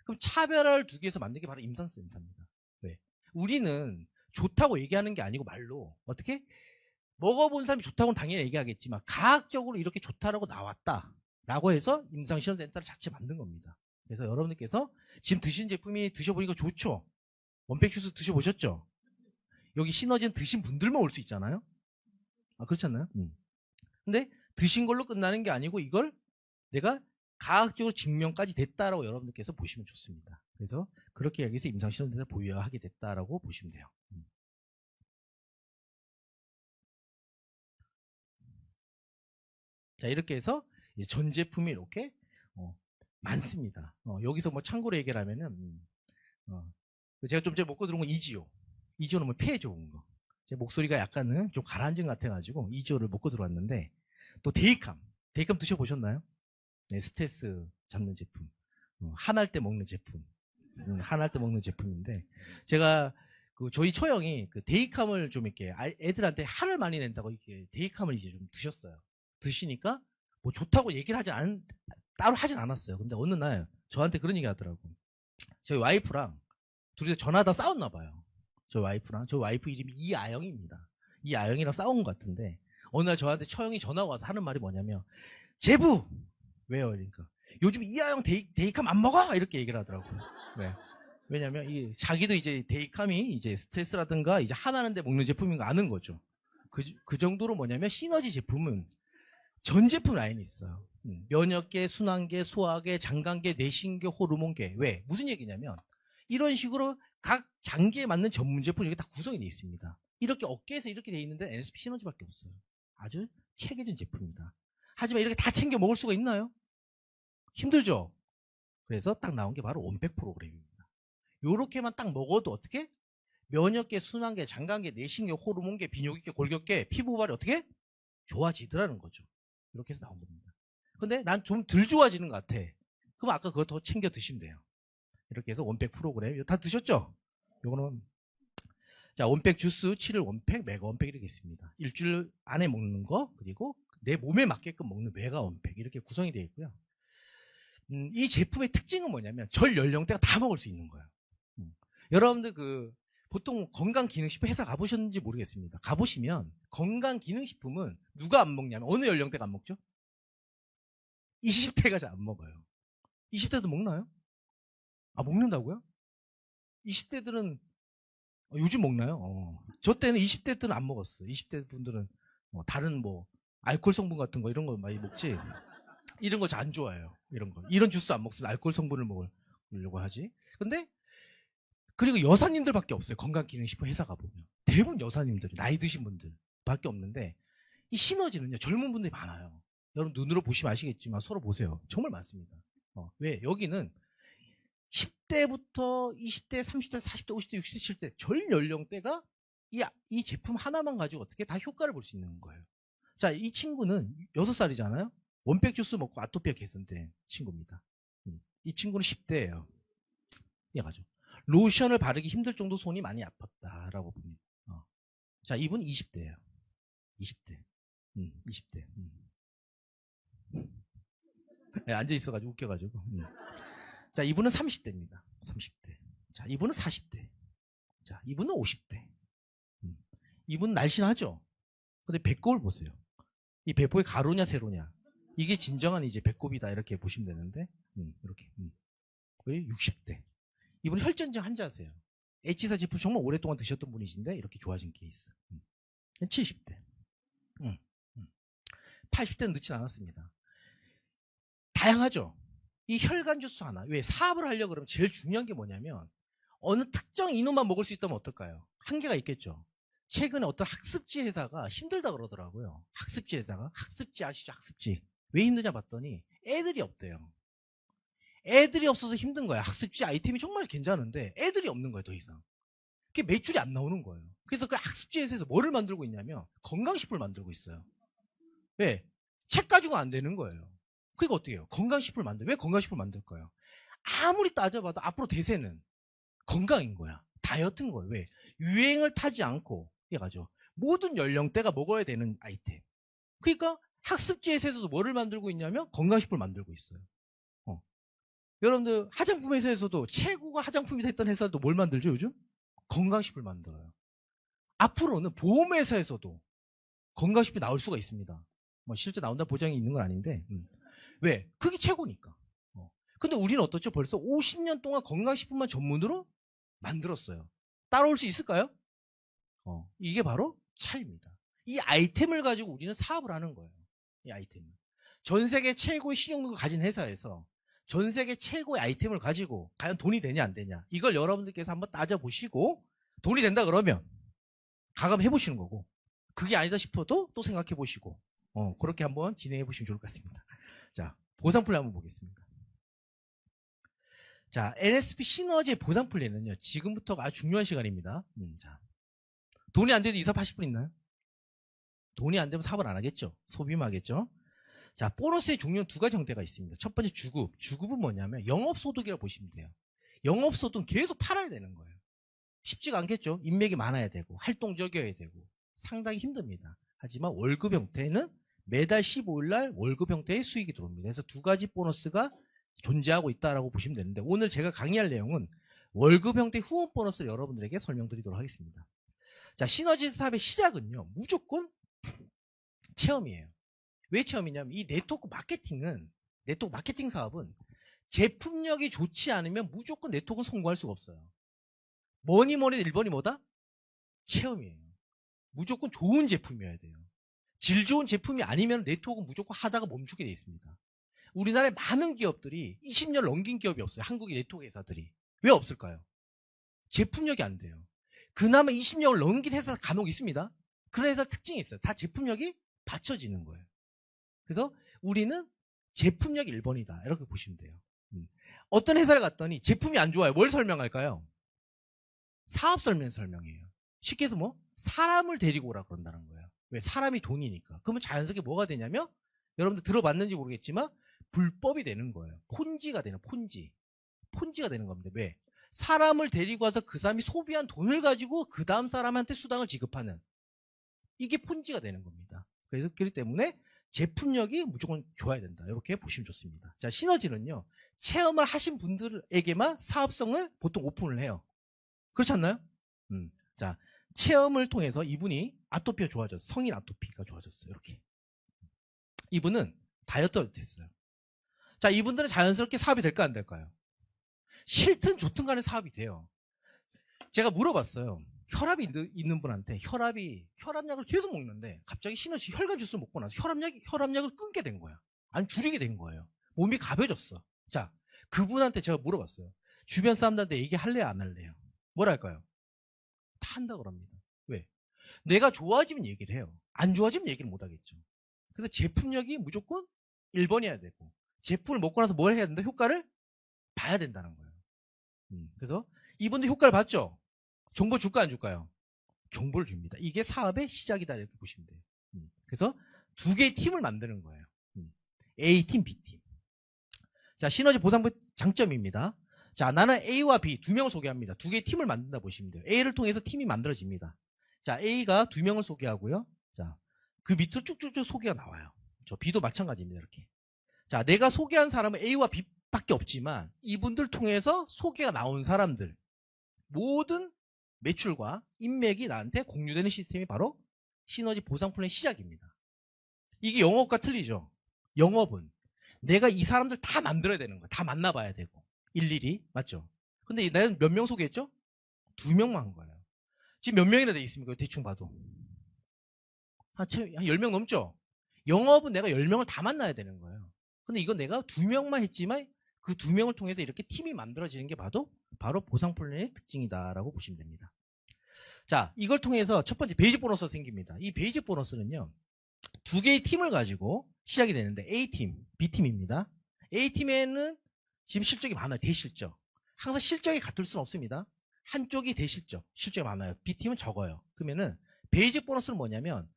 그럼 차별화를 두기 위해서 만든 게 바로 임상센터입니다. 왜? 우리는 좋다고 얘기하는 게 아니고 말로 어떻게? 먹어본 사람이 좋다고는 당연히 얘기하겠지만 과학적으로 이렇게 좋다라고 나왔다라고 해서 임상시험센터를 자체 만든 겁니다. 그래서 여러분들께서 지금 드신 제품이 드셔보니까 좋죠? 원팩주스 드셔보셨죠? 여기 시너지는 드신 분들만 올 수 있잖아요? 아, 그렇지 않나요? 근데 드신 걸로 끝나는 게 아니고 이걸 내가 과학적으로 증명까지 됐다라고 여러분들께서 보시면 좋습니다. 그래서 그렇게 여기서 임상실험센터를 보유하게 됐다라고 보시면 돼요. 자, 이렇게 해서 전 제품이 이렇게 많습니다. 여기서 뭐 참고로 얘기를 하면은 제가 좀 전에 먹고 들어온 건 이지오. 이지오는 뭐 폐에 좋은 거. 제 목소리가 약간은 좀 가라앉은 것 같아가지고 이지오를 먹고 들어왔는데 또 데이캄 드셔보셨나요? 네, 스트레스 잡는 제품. 한할 때 먹는 제품. 한할 때 먹는 제품인데 제가 저희 처형이 그 데이캄을 좀 이렇게 애들한테 한을 많이 낸다고 이렇게 데이캄을 이제 좀 드셨어요. 드시니까 뭐 좋다고 얘기를 따로 하진 않았어요. 근데 어느 날 저한테 그런 얘기 하더라고. 저희 와이프랑 둘이서 전화하다 싸웠나 봐요. 저희 와이프 이름이 이아영입니다. 이아영이랑 싸운 것 같은데 어느 날 저한테 처형이 전화가 와서 하는 말이 뭐냐면 제부! 왜요? 그러니까 요즘 이아영 데이캄 안 먹어! 이렇게 얘기를 하더라고요. 네. 왜냐면 자기도 이제 데이캄이 이제 스트레스라든가 이제 화나는데 먹는 제품인 거 아는 거죠. 그 정도로 뭐냐면 시너지 제품은 전 제품 라인이 있어요. 면역계, 순환계, 소화계, 장관계, 내신계, 호르몬계. 왜? 무슨 얘기냐면 이런 식으로 각 장기에 맞는 전문 제품이 이렇게 다 구성이 되어 있습니다. 이렇게 어깨에서 이렇게 되어 있는데 NSP 시너지밖에 없어요. 아주 체계적인 제품입니다. 하지만 이렇게 다 챙겨 먹을 수가 있나요? 힘들죠? 그래서 딱 나온 게 바로 원팩 프로그램입니다. 요렇게만 딱 먹어도 어떻게? 면역계, 순환계, 장관계, 내신계, 호르몬계, 비뇨기계, 골격계, 피부 발이 어떻게? 좋아지더라는 거죠. 이렇게 해서 나온 겁니다. 근데 난 좀 덜 좋아지는 것 같아. 그럼 아까 그거 더 챙겨 드시면 돼요. 이렇게 해서 원팩 프로그램 다 드셨죠? 요거는 자 원팩 주스 7일 원팩, 메가 원팩 이렇게 있습니다. 일주일 안에 먹는 거 그리고 내 몸에 맞게끔 먹는 메가 원팩 이렇게 구성이 되어 있고요. 이 제품의 특징은 뭐냐면 전 연령대가 다 먹을 수 있는 거예요. 여러분들 보통 건강기능식품 회사 가보셨는지 모르겠습니다. 가보시면 건강기능식품은 누가 안 먹냐면 어느 연령대가 안 먹죠? 20대가 잘 안 먹어요. 20대도 먹나요? 아, 먹는다고요? 20대들은 요즘 먹나요? 저 때는 20대 때는 안 먹었어요. 20대 분들은 다른 뭐 알코올 성분 같은 거 이런 거 많이 먹지. 이런 거 잘 안 좋아해요. 이런 주스 안 먹으면 알코올 성분을 먹으려고 하지. 근데 그리고 여사님들밖에 없어요. 건강기능식품 회사 가보면 대부분 여사님들이 나이 드신 분들밖에 없는데 이 시너지는요 젊은 분들이 많아요. 여러분 눈으로 보시면 아시겠지만 서로 보세요. 정말 많습니다. 왜? 여기는 10대부터 20대, 30대, 40대, 50대, 60대, 70대 전 연령대가 이 제품 하나만 가지고 어떻게 다 효과를 볼 수 있는 거예요. 자, 이 친구는 6살이잖아요. 원팩 주스 먹고 아토피가 개선된 친구입니다. 이 친구는 10대예요. 이해가죠? 로션을 바르기 힘들 정도 손이 많이 아팠다라고 봅니다. 자, 이분 20대예요. 20대. 20대. 네, 앉아 있어가지고 웃겨가지고. 자, 이분은 30대입니다. 30대. 자, 이분은 40대. 자, 이분은 50대. 이분 날씬하죠? 근데 배꼽을 보세요. 이 배꼽이 가로냐 세로냐. 이게 진정한 이제 배꼽이다 이렇게 보시면 되는데 이렇게. 거의 60대. 이분 혈전증 환자세요. H사 제품 정말 오랫동안 드셨던 분이신데 이렇게 좋아진 케이스. 70대. 80대는 늦진 않았습니다. 다양하죠? 이 혈관 주스 하나. 왜 사업을 하려고 그러면 제일 중요한 게 뭐냐면 어느 특정 인원만 먹을 수 있다면 어떨까요? 한계가 있겠죠. 최근에 어떤 학습지 회사가 힘들다 그러더라고요. 학습지 회사가. 학습지 아시죠? 학습지. 왜 힘드냐 봤더니 애들이 없대요. 애들이 없어서 힘든 거야. 학습지 아이템이 정말 괜찮은데 애들이 없는 거예요, 더 이상. 그게 매출이 안 나오는 거예요. 그래서 그 학습지 회사에서 뭐를 만들고 있냐면 건강식품을 만들고 있어요. 왜? 책 가지고 안 되는 거예요. 그러니까 어떻게 해요? 건강식품을 만들. 왜 건강식품을 만들까요? 아무리 따져봐도 앞으로 대세는 건강인 거야. 다이어트인 거예요. 왜? 유행을 타지 않고 해가지고 모든 연령대가 먹어야 되는 아이템. 그러니까 학습지 회사에서도 뭐를 만들고 있냐면 건강식품을 만들고 있어요. 여러분들 화장품 회사에서도 최고가 화장품이 됐던 회사도 뭘 만들죠 요즘? 건강식품을 만들어요. 앞으로는 보험회사에서도 건강식품이 나올 수가 있습니다. 뭐 실제 나온다 보장이 있는 건 아닌데 왜? 그게 최고니까. 근데 우리는 어떻죠? 벌써 50년 동안 건강식품만 전문으로 만들었어요. 따라올 수 있을까요? 이게 바로 차이입니다. 이 아이템을 가지고 우리는 사업을 하는 거예요. 이 아이템을. 전 세계 최고의 신용도를 가진 회사에서 전 세계 최고의 아이템을 가지고 과연 돈이 되냐 안 되냐 이걸 여러분들께서 한번 따져보시고 돈이 된다 그러면 가감해 보시는 거고 그게 아니다 싶어도 또 생각해 보시고 그렇게 한번 진행해 보시면 좋을 것 같습니다. 자, 보상 플랜 한번 보겠습니다. 자, NSP 시너지의 보상 플랜은요 지금부터가 아주 중요한 시간입니다. 자, 돈이 안 돼도 이사업 하실 분 있나요? 돈이 안 되면 사업을 안 하겠죠. 소비만 하겠죠. 자, 보너스의 종류는 두 가지 형태가 있습니다. 첫 번째 주급. 주급은 뭐냐면 영업소득이라고 보시면 돼요. 영업소득은 계속 팔아야 되는 거예요. 쉽지가 않겠죠. 인맥이 많아야 되고 활동적이어야 되고 상당히 힘듭니다. 하지만 월급 형태는 매달 15일 날 월급 형태의 수익이 들어옵니다. 그래서 두 가지 보너스가 존재하고 있다고 보시면 되는데 오늘 제가 강의할 내용은 월급 형태의 후원 보너스를 여러분들에게 설명드리도록 하겠습니다. 자, 시너지 사업의 시작은요. 무조건 체험이에요. 왜 체험이냐면 이 네트워크 마케팅 사업은 제품력이 좋지 않으면 무조건 네트워크는 성공할 수가 없어요. 뭐니 1번이 뭐다? 체험이에요. 무조건 좋은 제품이어야 돼요. 질 좋은 제품이 아니면 네트워크는 무조건 하다가 멈추게 돼 있습니다. 우리나라의 많은 기업들이 20년 넘긴 기업이 없어요. 한국의 네트워크 회사들이. 왜 없을까요? 제품력이 안 돼요. 그나마 20년을 넘긴 회사가 간혹 있습니다. 그런 회사 특징이 있어요. 다 제품력이 받쳐지는 거예요. 그래서 우리는 제품력 1번이다. 이렇게 보시면 돼요. 어떤 회사를 갔더니 제품이 안 좋아요. 뭘 설명할까요? 사업 설명이에요. 쉽게 해서 뭐? 사람을 데리고 오라 그런다는 거예요. 왜? 사람이 돈이니까. 그러면 자연스럽게 뭐가 되냐면 여러분들 들어봤는지 모르겠지만 불법이 되는 거예요. 폰지가 되는 폰지가 되는 겁니다. 왜? 사람을 데리고 와서 그 사람이 소비한 돈을 가지고 그 다음 사람한테 수당을 지급하는 이게 폰지가 되는 겁니다. 그래서 그렇기 때문에 제품력이 무조건 좋아야 된다. 이렇게 보시면 좋습니다. 자, 시너지는요. 체험을 하신 분들에게만 사업성을 보통 오픈을 해요. 그렇지 않나요? 자, 체험을 통해서 이분이 아토피가 좋아졌어요. 성인 아토피가 좋아졌어요. 이렇게. 이분은 다이어트가 됐어요. 자, 이분들은 자연스럽게 사업이 될까 안 될까요? 싫든 좋든 간에 사업이 돼요. 제가 물어봤어요. 혈압이 있는 분한테 혈압약을 계속 먹는데 갑자기 시너지 혈관 주스를 먹고 나서 혈압약을 끊게 된 거야. 아니 줄이게 된 거예요. 몸이 가벼워졌어. 자, 그분한테 제가 물어봤어요. 주변 사람들한테 얘기할래요 안 할래요? 뭐랄까요? 다 한다 그럽니다. 왜? 내가 좋아지면 얘기를 해요. 안 좋아지면 얘기를 못 하겠죠. 그래서 제품력이 무조건 1번이어야 되고 제품을 먹고 나서 뭘 해야 된다? 효과를 봐야 된다는 거예요. 그래서 이분도 효과를 봤죠? 정보 줄까 안 줄까요? 정보를 줍니다. 이게 사업의 시작이다 이렇게 보시면 돼요. 그래서 두 개의 팀을 만드는 거예요. A팀, B팀. 자, 시너지 보상부 장점입니다. 자, 나는 A와 B 두 명을 소개합니다. 두 개의 팀을 만든다 보시면 돼요. A를 통해서 팀이 만들어집니다. 자, A가 두 명을 소개하고요. 자, 그 밑으로 쭉쭉쭉 소개가 나와요. 저 B도 마찬가지입니다. 이렇게. 자, 내가 소개한 사람은 A와 B밖에 없지만 이분들 통해서 소개가 나온 사람들 모든 매출과 인맥이 나한테 공유되는 시스템이 바로 시너지 보상 플랜 시작입니다. 이게 영업과 틀리죠. 영업은 내가 이 사람들 다 만들어야 되는 거야. 다 만나봐야 되고 일일이 맞죠. 근데 내가 몇 명 소개했죠? 2명만 한 거예요. 지금 몇 명이나 돼 있습니까? 대충 봐도 한 10명 넘죠. 영업은 내가 10명을 다 만나야 되는 거예요. 근데 이건 내가 2명만 했지만 그 2명을 통해서 이렇게 팀이 만들어지는 게 바로 보상 플랜의 특징이다라고 보시면 됩니다. 자, 이걸 통해서 첫 번째 베이직 보너스가 생깁니다. 이 베이직 보너스는요, 두 개의 팀을 가지고 시작이 되는데 A팀, B팀입니다. A팀에는 지금 실적이 많아요. 대실적. 항상 실적이 같을 수는 없습니다. 한쪽이 대실적, 실적이 많아요. B팀은 적어요. 그러면은 베이직 보너스는 뭐냐면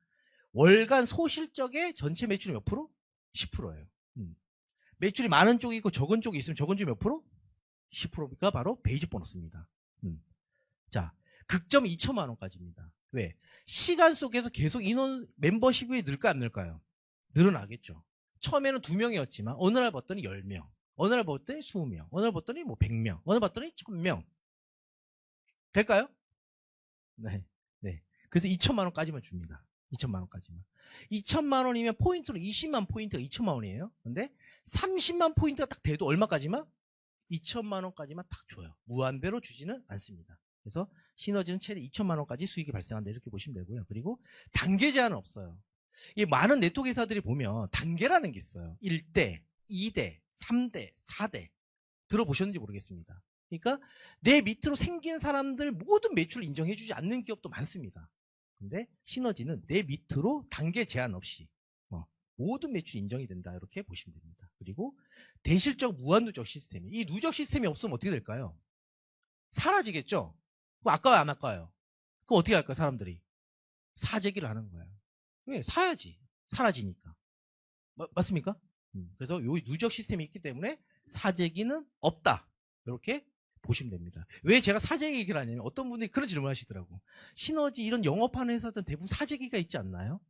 월간 소실적의 전체 매출이 몇 프로? 10%예요. 매출이 많은 쪽이 있고 적은 쪽이 있으면 적은 쪽이 몇 프로? 10%가 바로 베이직 보너스입니다. 자, 극점 2천만 원까지입니다. 왜? 시간 속에서 계속 인원 멤버십이 늘까 안 늘까요? 늘어나겠죠. 처음에는 2명이었지만 어느 날 봤더니 10명, 어느 날 봤더니 20명, 어느 날 봤더니 뭐 100명, 어느 날 봤더니 1000명. 될까요? 네. 네. 그래서 2천만 원까지만 줍니다. 2천만 원까지만. 2천만 원이면 포인트로 20만 포인트가 2천만 원이에요. 근데 30만 포인트가 딱 돼도 얼마까지만? 2천만 원까지만 딱 줘요. 무한대로 주지는 않습니다. 그래서 시너지는 최대 2천만 원까지 수익이 발생한다 이렇게 보시면 되고요. 그리고 단계 제한은 없어요. 이 많은 네트워크 회사들이 보면 단계라는 게 있어요. 1대, 2대, 3대, 4대 들어보셨는지 모르겠습니다. 그러니까 내 밑으로 생긴 사람들 모든 매출을 인정해주지 않는 기업도 많습니다. 근데 시너지는 내 밑으로 단계 제한 없이 모든 매출이 인정이 된다 이렇게 보시면 됩니다. 그리고 대실적 무한누적 시스템이 이 누적 시스템이 없으면 어떻게 될까요? 사라지겠죠? 그럼 아까워요 안 아까워요? 그럼 어떻게 할까요 사람들이? 사재기를 하는 거예요. 왜? 사야지. 사라지니까. 맞습니까? 그래서 요 누적 시스템이 있기 때문에 사재기는 없다. 이렇게 보시면 됩니다. 왜 제가 사재기 얘기를 하냐면 어떤 분들이 그런 질문을 하시더라고. 시너지 이런 영업하는 회사들은 대부분 사재기가 있지 않나요?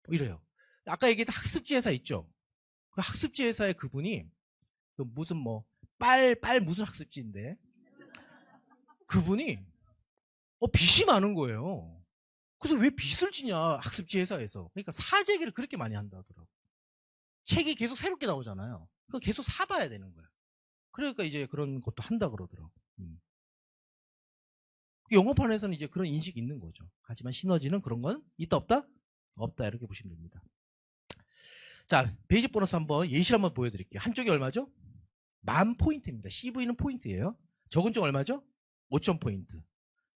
이래요. 아까 얘기했던 학습지 회사 있죠? 그 학습지 회사의 그분이 그 무슨 뭐 빨 무슨 학습지인데 그분이 빚이 많은 거예요. 그래서 왜 빚을 지냐 학습지 회사에서. 그러니까 사재기를 그렇게 많이 한다 하더라고. 책이 계속 새롭게 나오잖아요. 그거 계속 사봐야 되는 거야. 그러니까 이제 그런 것도 한다 그러더라고. 영업하는 회사는 이제 그런 인식이 있는 거죠. 하지만 시너지는 그런 건 있다 없다? 없다 이렇게 보시면 됩니다. 자, 베이직 보너스 한번 예시를 한번 보여드릴게요. 한쪽이 얼마죠? 10,000포인트입니다. CV는 포인트예요. 적은 쪽 얼마죠? 5,000포인트.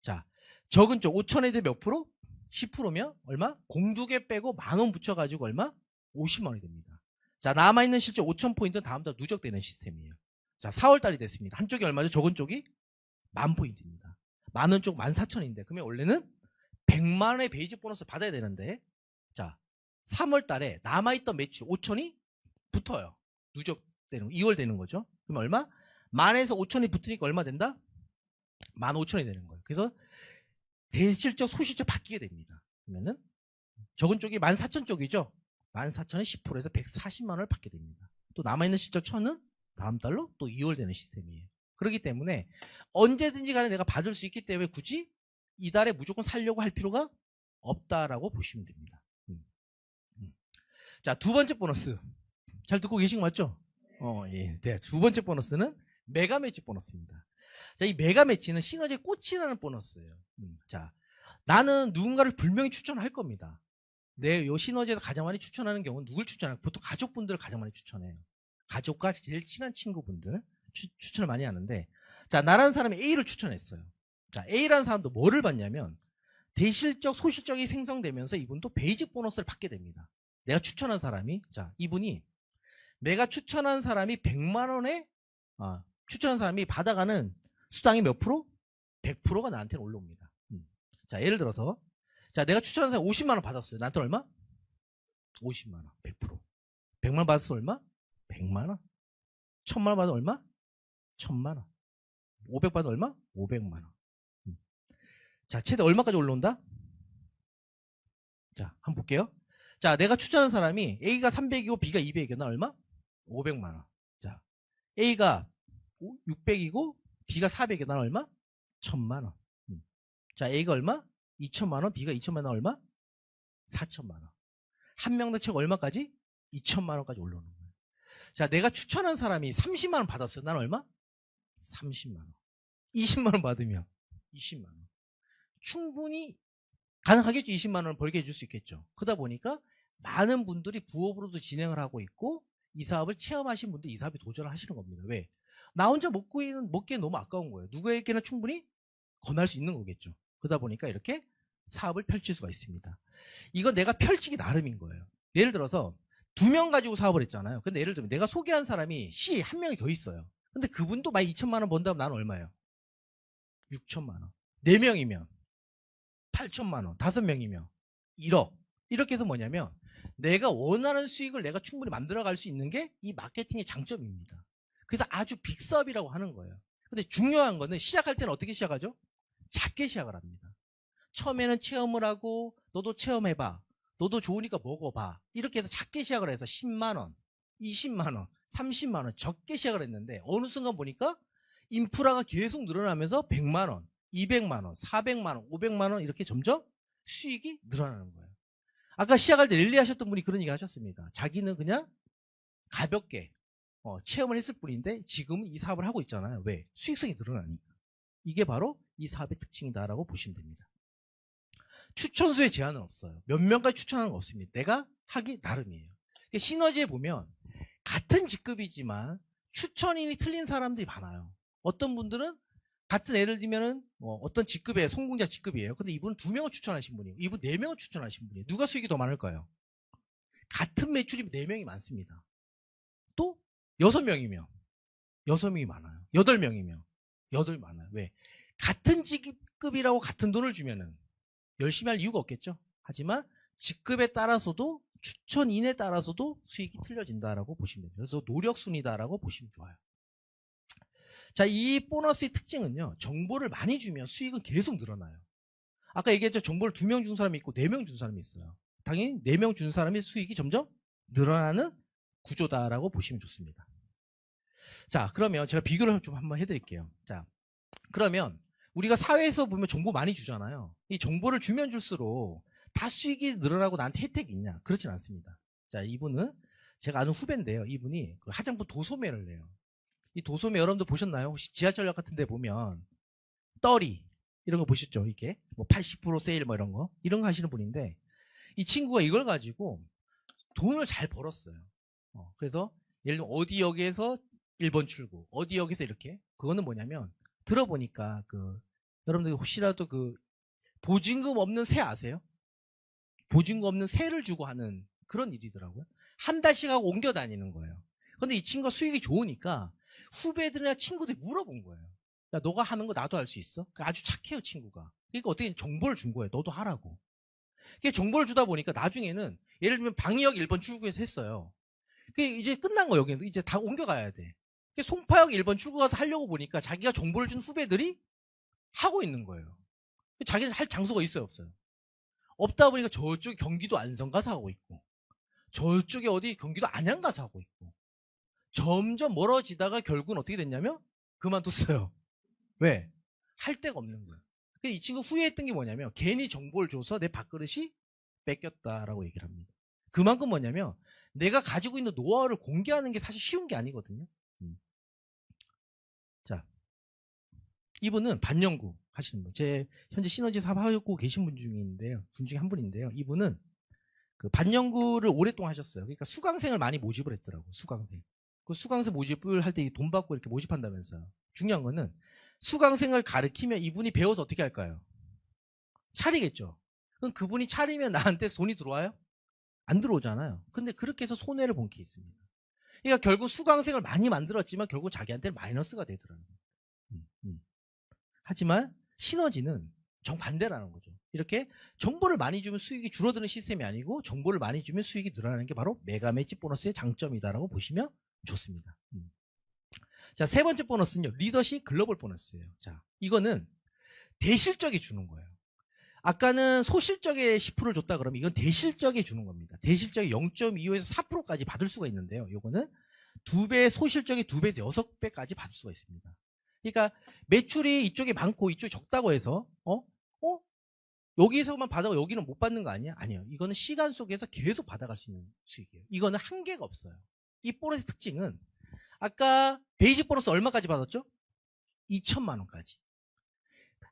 자, 적은 쪽 5,000에 대해 몇 프로? 10%면 얼마? 공두개 빼고 10,000원 붙여가지고 얼마? 50만 원이 됩니다. 자, 남아있는 실제 5,000포인트는 다음 달 누적되는 시스템이에요. 자, 4월달이 됐습니다. 한쪽이 얼마죠? 적은 쪽이 10,000포인트입니다. 많은 쪽 14,000인데 그러면 원래는 100만 원의 베이직 보너스 받아야 되는데 자, 3월달에 남아있던 매출 5,000이 붙어요. 누적되는 2월 되는 거죠. 그럼 얼마? 10,000에서 5,000이 붙으니까 얼마 된다? 15,000이 되는 거예요. 그래서 대실적 소실적 바뀌게 됩니다. 그러면은 적은 쪽이 14,000쪽이죠. 14,000에 10%에서 140만 원을 받게 됩니다. 또 남아있는 실적 1,000은 다음 달로 또 2월 되는 시스템이에요. 그렇기 때문에 언제든지 간에 내가 받을 수 있기 때문에 굳이 이달에 무조건 살려고 할 필요가 없다라고 보시면 됩니다. 자, 두 번째 보너스. 잘 듣고 계신 거 맞죠? 예. 네, 두 번째 보너스는 메가 매치 보너스입니다. 자, 이 메가 매치는 시너지의 꽃이라는 보너스예요. 자, 나는 누군가를 분명히 추천할 겁니다. 요 시너지에서 가장 많이 추천하는 경우는 누굴 추천해요? 보통 가족분들을 가장 많이 추천해요. 가족과 제일 친한 친구분들 추천을 많이 하는데, 자, 나라는 사람이 A를 추천했어요. 자, A라는 사람도 뭐를 받냐면 대실적, 소실적이 생성되면서 이분도 베이직 보너스를 받게 됩니다. 내가 추천한 사람이, 자, 이분이 내가 추천한 사람이 100만 원에 추천한 사람이 받아가는 수당이 몇 프로? 100%가 나한테는 올라옵니다. 자, 예를 들어서 자, 내가 추천한 사람이 50만 원 받았어요. 나한테 얼마? 50만 원, 100%. 100만 원 받았어 얼마? 100만 원. 1000만 원 받으면 얼마? 1000만 원. 500 받으면 얼마? 500만 원. 자, 최대 얼마까지 올라온다? 자, 한번 볼게요. 자, 내가 추천한 사람이 A가 300이고 B가 200이고 나 얼마? 500만 원. 자, A가 600이고 B가 400이고 난 얼마? 1000만 원. 자, A가 얼마? 2천만 원, B가 2천만 원 얼마? 4천만 원. 한 명당 책 얼마까지? 2천만 원까지 올라오는 거예요. 자, 내가 추천한 사람이 30만 원 받았어요. 난 얼마? 30만 원. 20만 원 받으면 20만 원. 충분히 가능하겠죠. 20만 원 벌게 해줄 수 있겠죠. 그러다 보니까 많은 분들이 부업으로도 진행을 하고 있고 이 사업을 체험하신 분들 이 사업에 도전을 하시는 겁니다. 왜? 나 혼자 먹기엔 너무 아까운 거예요. 누구에게나 충분히 권할 수 있는 거겠죠. 그러다 보니까 이렇게 사업을 펼칠 수가 있습니다. 이건 내가 펼치기 나름인 거예요. 예를 들어서 2명 가지고 사업을 했잖아요. 근데 예를 들면 내가 소개한 사람이 C 한 명이 더 있어요. 근데 그분도 만약 2천만 원 번다면 나는 얼마예요? 6천만 원. 4명이면 8천만 원. 5명이면 1억. 이렇게 해서 뭐냐면 내가 원하는 수익을 내가 충분히 만들어갈 수 있는 게 이 마케팅의 장점입니다. 그래서 아주 빅사업이라고 하는 거예요. 근데 중요한 거는 시작할 때는 어떻게 시작하죠? 작게 시작을 합니다. 처음에는 체험을 하고 너도 체험해봐. 너도 좋으니까 먹어봐. 이렇게 해서 작게 시작을 해서 10만 원, 20만 원, 30만 원 적게 시작을 했는데 어느 순간 보니까 인프라가 계속 늘어나면서 100만 원, 200만 원, 400만 원, 500만 원 이렇게 점점 수익이 늘어나는 거예요. 아까 시작할 때 랠리 하셨던 분이 그런 얘기 하셨습니다. 자기는 그냥 가볍게 체험을 했을 뿐인데 지금은 이 사업을 하고 있잖아요. 왜? 수익성이 늘어나니까. 이게 바로 이 사업의 특징이다라고 보시면 됩니다. 추천수의 제한은 없어요. 몇 명까지 추천하는 거 없습니다. 내가 하기 나름이에요. 시너지에 보면 같은 직급이지만 추천인이 틀린 사람들이 많아요. 어떤 분들은 같은 예를 들면은 어떤 직급의 성공자 직급이에요. 근데 이분은 2명을 추천하신 분이에요. 이분 4명을 추천하신 분이에요. 누가 수익이 더 많을까요? 같은 매출이면 4명이 많습니다. 또 6명이면 6명이 많아요. 8명이면 8이 많아요. 왜? 같은 직급이라고 같은 돈을 주면은 열심히 할 이유가 없겠죠. 하지만 직급에 따라서도 추천인에 따라서도 수익이 틀려진다라고 보시면 됩니다. 그래서 노력순이다라고 보시면 좋아요. 자, 이 보너스의 특징은요. 정보를 많이 주면 수익은 계속 늘어나요. 아까 얘기했죠. 정보를 2명 준 사람이 있고 4명 준 사람이 있어요. 당연히 4명 준 사람의 수익이 점점 늘어나는 구조다라고 보시면 좋습니다. 자, 그러면 제가 비교를 좀 한번 해드릴게요. 자, 그러면 우리가 사회에서 보면 정보 많이 주잖아요. 이 정보를 주면 줄수록 다 수익이 늘어나고 나한테 혜택이 있냐? 그렇진 않습니다. 자, 이분은 제가 아는 후배인데요. 이분이 그 화장품 도소매를 내요. 이 도소매 여러분들 보셨나요? 혹시 지하철역 같은 데 보면 떨이 이런 거 보셨죠? 이렇게 뭐 80% 세일 뭐 이런 거 하시는 분인데 이 친구가 이걸 가지고 돈을 잘 벌었어요. 그래서 예를 들면 어디 역에서 1번 출구, 어디 역에서 이렇게 그거는 뭐냐면 들어보니까 여러분들 혹시라도 보증금 없는 세 아세요? 보증금 없는 세를 주고 하는 그런 일이더라고요. 한 달씩 하고 옮겨 다니는 거예요. 근데 이 친구가 수익이 좋으니까 후배들이나 친구들이 물어본 거예요. 야, 너가 하는 거 나도 할 수 있어? 아주 착해요, 친구가. 그러니까 어떻게 정보를 준 거예요. 너도 하라고. 정보를 주다 보니까 나중에는 예를 들면 방위역 1번 출구에서 했어요. 이제 끝난 거예요. 여기는 이제 다 옮겨가야 돼. 송파역 1번 출구 가서 하려고 보니까 자기가 정보를 준 후배들이 하고 있는 거예요. 자기는 할 장소가 있어요, 없어요? 없다 보니까 저쪽 경기도 안성 가서 하고 있고 저쪽에 어디 경기도 안양 가서 하고 있고 점점 멀어지다가 결국은 어떻게 됐냐면 그만뒀어요. 왜? 할 데가 없는 거예요. 이 친구 후회했던 게 뭐냐면 괜히 정보를 줘서 내 밥그릇이 뺏겼다라고 얘기를 합니다. 그만큼 뭐냐면 내가 가지고 있는 노하우를 공개하는 게 사실 쉬운 게 아니거든요. 자, 이분은 반영구 하시는 분. 제 현재 시너지 사업 하고 계신 분 중에 한 분인데요. 이분은 반영구를 오랫동안 하셨어요. 그러니까 수강생을 많이 모집을 했더라고. 수강생. 수강생 모집을 할 때 돈 받고 이렇게 모집한다면서요. 중요한 거는 수강생을 가르치면 이분이 배워서 어떻게 할까요? 차리겠죠. 그럼 그분이 차리면 나한테 돈이 들어와요? 안 들어오잖아요. 근데 그렇게 해서 손해를 본 게 있습니다. 그러니까 결국 수강생을 많이 만들었지만 결국 자기한테는 마이너스가 되더라고요. 하지만 시너지는 정반대라는 거죠. 이렇게 정보를 많이 주면 수익이 줄어드는 시스템이 아니고 정보를 많이 주면 수익이 늘어나는 게 바로 메가 매치 보너스의 장점이다라고 보시면 좋습니다. 자, 세 번째 보너스는요. 리더십 글로벌 보너스예요. 자, 이거는 대실적이 주는 거예요. 아까는 소실적에 10%를 줬다 그러면 이건 대실적에 주는 겁니다. 대실적이 0.25에서 4%까지 받을 수가 있는데요. 이거는 2배, 소실적이 2배에서 6배까지 받을 수가 있습니다. 그러니까 매출이 이쪽에 많고 이쪽이 적다고 해서 여기서만 받아고 여기는 못 받는 거 아니야? 아니에요. 이거는 시간 속에서 계속 받아갈 수 있는 수익이에요. 이거는 한계가 없어요. 이 보너스의 특징은 아까 베이직 보너스 얼마까지 받았죠? 2천만 원까지.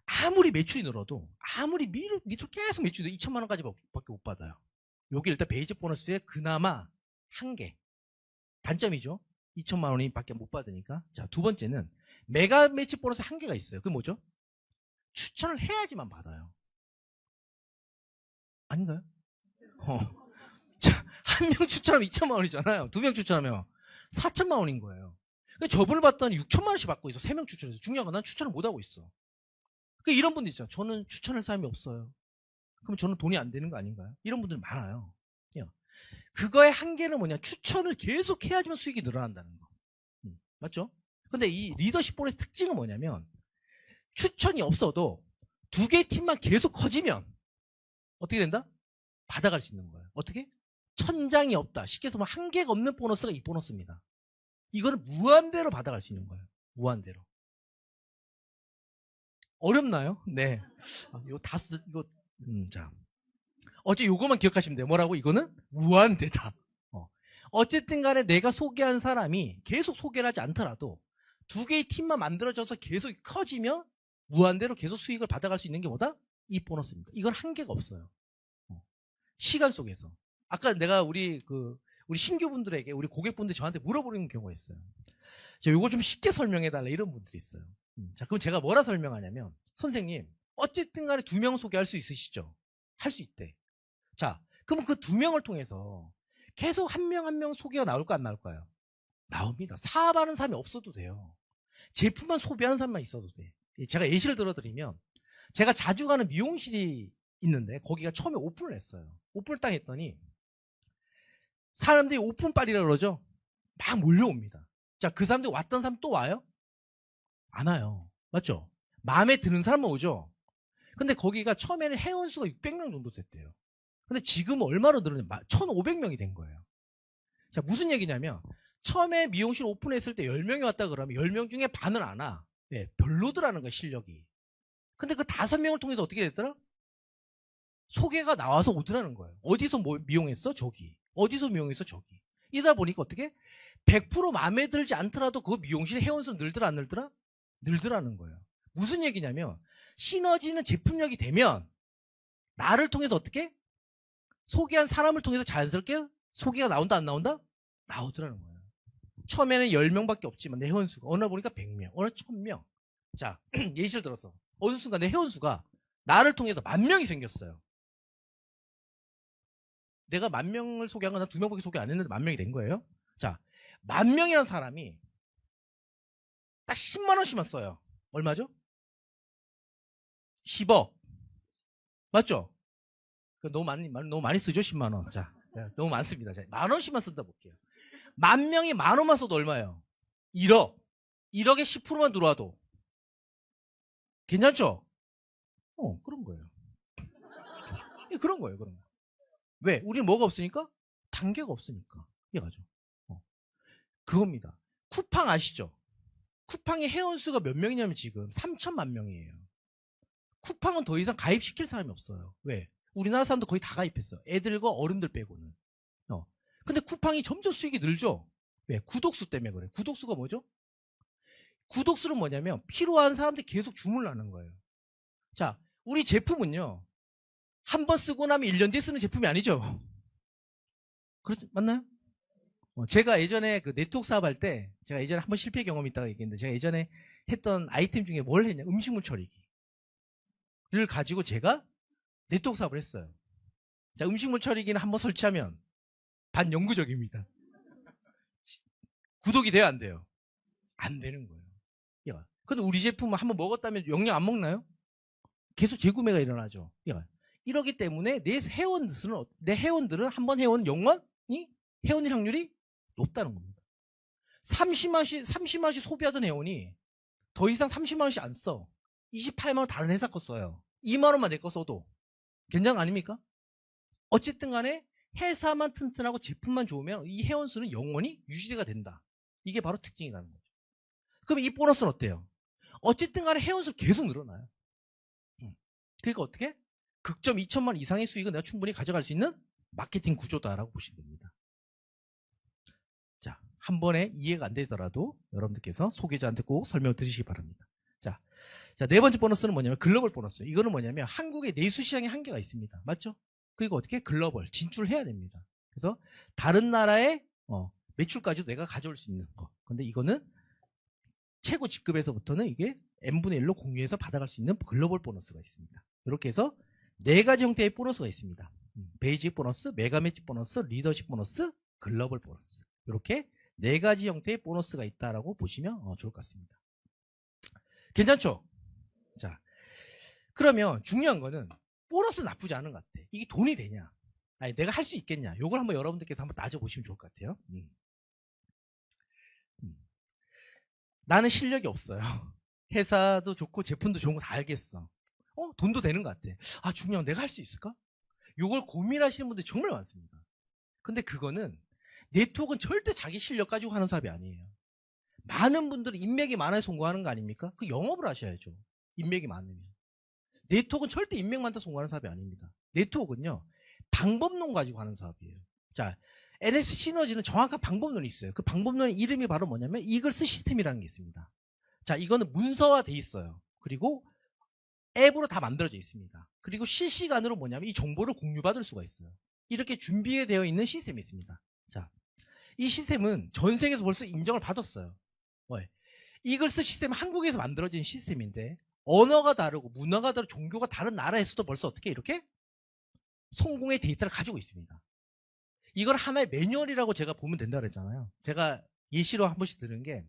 아무리 매출이 늘어도 아무리 밑으로 계속 매출이 늘어도 2천만 원까지 밖에 못 받아요. 여기 일단 베이직 보너스의 그나마 한계. 단점이죠. 2천만 원이 밖에 못 받으니까. 자, 두 번째는 메가 매치 보너스 한계가 있어요. 그게 뭐죠? 추천을 해야지만 받아요. 아닌가요? 자, 한 명 추천하면 2천만 원이잖아요. 2명 추천하면 4천만 원인 거예요. 저분을 봤더니 6천만 원씩 받고 있어. 3명 추천해서. 중요한 건 난 추천을 못하고 있어. 이런 분들 있잖아요. 저는 추천할 사람이 없어요. 그럼 저는 돈이 안 되는 거 아닌가요? 이런 분들 많아요. 그거의 한계는 뭐냐? 추천을 계속 해야지만 수익이 늘어난다는 거. 맞죠? 근데 이 리더십 본의 특징은 뭐냐면 추천이 없어도 2개의 팀만 계속 커지면 어떻게 된다? 받아갈 수 있는 거예요. 어떻게? 천장이 없다. 쉽게 해서 한계가 없는 보너스가 이 보너스입니다. 이거는 무한대로 받아갈 수 있는 거예요. 무한대로. 어렵나요? 네. 자. 어째 요거만 기억하시면 돼요. 뭐라고? 이거는 무한대다. 어쨌든 간에 내가 소개한 사람이 계속 소개를 하지 않더라도 2개의 팀만 만들어져서 계속 커지면 무한대로 계속 수익을 받아갈 수 있는 게 뭐다? 이 보너스입니다. 이건 한계가 없어요. 시간 속에서. 아까 내가 우리 신규분들에게, 우리 고객분들 저한테 물어보는 경우가 있어요. 요거 좀 쉽게 설명해달라 이런 분들이 있어요. 자, 그럼 제가 뭐라 설명하냐면, 선생님, 어쨌든 간에 2명 소개할 수 있으시죠? 할 수 있대. 자, 그럼 그 2명을 통해서 계속 한 명 한 명 소개가 나올까 안 나올까요? 나옵니다. 사업하는 사람이 없어도 돼요. 제품만 소비하는 사람만 있어도 돼. 제가 예시를 들어드리면, 제가 자주 가는 미용실이 있는데 거기가 처음에 오픈을 했어요. 오픈을 딱 했더니 사람들이 오픈빨이라고 그러죠. 막 몰려옵니다. 자, 그 사람들이 왔던 사람 또 와요? 안 와요. 맞죠? 마음에 드는 사람만 오죠. 근데 거기가 처음에는 회원수가 600명 정도 됐대요. 근데 지금은 얼마로 늘었냐면 1,500명이 된 거예요. 자, 무슨 얘기냐면 처음에 미용실 오픈했을 때 10명이 왔다 그러면 10명 중에 반은 안 와. 네, 별로더라는 거야, 실력이. 근데 그 5명을 통해서 어떻게 됐더라? 소개가 나와서 오더라는 거예요. 어디서 미용했어? 저기. 어디서 미용했어? 저기. 이러다 보니까 어떻게? 100% 마음에 들지 않더라도 그 미용실 회원수 늘더라 안 늘더라? 늘더라는 거예요. 무슨 얘기냐면 시너지는 제품력이 되면 나를 통해서 어떻게? 소개한 사람을 통해서 자연스럽게 소개가 나온다 안 나온다? 나오더라는 거예요. 처음에는 10명밖에 없지만 내 회원수가 어느 날 보니까 100명, 어느 날 1000명. 자, 예시를 들어서 어느 순간 내 회원수가 나를 통해서 10,000명이 생겼어요. 내가 10,000명을 소개한 건 난 2명밖에 소개 안 했는데 10,000명이 된 거예요. 자, 10,000명이라는 사람이 딱 10만 원씩만 써요. 얼마죠? 10억. 맞죠? 너무 많이 쓰죠, 10만 원. 자, 너무 많습니다. 자, 10,000원씩만 쓴다 볼게요. 10,000명이 10,000원만 써도 얼마예요? 1억. 1억에 10%만 들어와도 괜찮죠? 그런 거예요. 그런 거예요, 그런 거. 왜? 우리는 뭐가 없으니까? 단계가 없으니까. 이해가죠? 그겁니다. 쿠팡 아시죠? 쿠팡의 회원수가 몇 명이냐면 지금 3천만 명이에요. 쿠팡은 더 이상 가입시킬 사람이 없어요. 왜? 우리나라 사람도 거의 다 가입했어. 애들과 어른들 빼고는. 근데 쿠팡이 점점 수익이 늘죠? 왜? 구독수 때문에 그래. 구독수가 뭐죠? 구독수는 뭐냐면 필요한 사람들이 계속 주문을 하는 거예요. 자, 우리 제품은요. 한 번 쓰고 나면 1년 뒤에 쓰는 제품이 아니죠? 맞나요? 제가 예전에 그 네트워크 사업 할 때 제가 예전에 한번 실패 경험이 있다고 얘기했는데 제가 예전에 했던 아이템 중에 뭘 했냐? 음식물 처리기를 가지고 제가 네트워크 사업을 했어요. 자, 음식물 처리기는 한번 설치하면 반영구적입니다. 구독이 돼요, 안 돼요? 안 되는 거예요. 야, 근데 우리 제품은 한번 먹었다면 영양 안 먹나요? 계속 재구매가 일어나죠. 야, 이러기 때문에 내 회원들은 한번 회원 영원히 회원일 확률이 높다는 겁니다. 30만 원씩 소비하던 회원이 더 이상 30만 원씩 안 써. 28만 원 다른 회사 거 써요. 2만 원만 내 거 써도 괜찮은 거 아닙니까? 어쨌든 간에 회사만 튼튼하고 제품만 좋으면 이 회원수는 영원히 유지가 된다. 이게 바로 특징이라는 거죠. 그럼 이 보너스는 어때요? 어쨌든 간에 회원수 계속 늘어나요. 그러니까 어떻게? 극점 2천만 원 이상의 수익은 내가 충분히 가져갈 수 있는 마케팅 구조다라고 보시면 됩니다. 자, 한 번에 이해가 안 되더라도 여러분들께서 소개자한테 꼭 설명을 드리시기 바랍니다. 자, 네 번째 보너스는 뭐냐면 글로벌 보너스. 이거는 뭐냐면 한국의 내수 시장에 한계가 있습니다. 맞죠? 그리고 어떻게 글로벌 진출해야 됩니다. 그래서 다른 나라의 매출까지도 내가 가져올 수 있는 거. 근데 이거는 최고 직급에서부터는 이게 n분의 1로 공유해서 받아갈 수 있는 글로벌 보너스가 있습니다. 이렇게 해서 4가지 형태의 보너스가 있습니다. 베이직 보너스, 메가 매직 보너스, 리더십 보너스, 글로벌 보너스. 이렇게 4가지 형태의 보너스가 있다라고 보시면 좋을 것 같습니다. 괜찮죠? 자, 그러면 중요한 거는 보너스 나쁘지 않은 것 같아. 이게 돈이 되냐? 아니, 내가 할 수 있겠냐? 이걸 한번 여러분들께서 한번 따져보시면 좋을 것 같아요. 나는 실력이 없어요. 회사도 좋고 제품도 좋은 거 다 알겠어. 돈도 되는 것 같아. 아, 중요한 내가 할 수 있을까? 이걸 고민하시는 분들이 정말 많습니다. 근데 그거는 네트워크는 절대 자기 실력 가지고 하는 사업이 아니에요. 많은 분들은 인맥이 많아야 성공하는 거 아닙니까? 그 영업을 하셔야죠. 인맥이 많으면. 네트워크는 절대 인맥 많다 성공하는 사업이 아닙니다. 네트워크는요, 방법론 가지고 하는 사업이에요. 자, NSP 시너지는 정확한 방법론이 있어요. 그 방법론의 이름이 바로 뭐냐면 이글스 시스템이라는 게 있습니다. 자, 이거는 문서화돼 있어요. 그리고 앱으로 다 만들어져 있습니다. 그리고 실시간으로 뭐냐면 이 정보를 공유받을 수가 있어요. 이렇게 준비되어 있는 시스템이 있습니다. 자, 이 시스템은 전 세계에서 벌써 인정을 받았어요. 이글스 시스템은 한국에서 만들어진 시스템인데 언어가 다르고 문화가 다르고 종교가 다른 나라에서도 벌써 어떻게 이렇게 성공의 데이터를 가지고 있습니다. 이걸 하나의 매뉴얼이라고 제가 보면 된다 그랬잖아요. 제가 예시로 한 번씩 드는 게,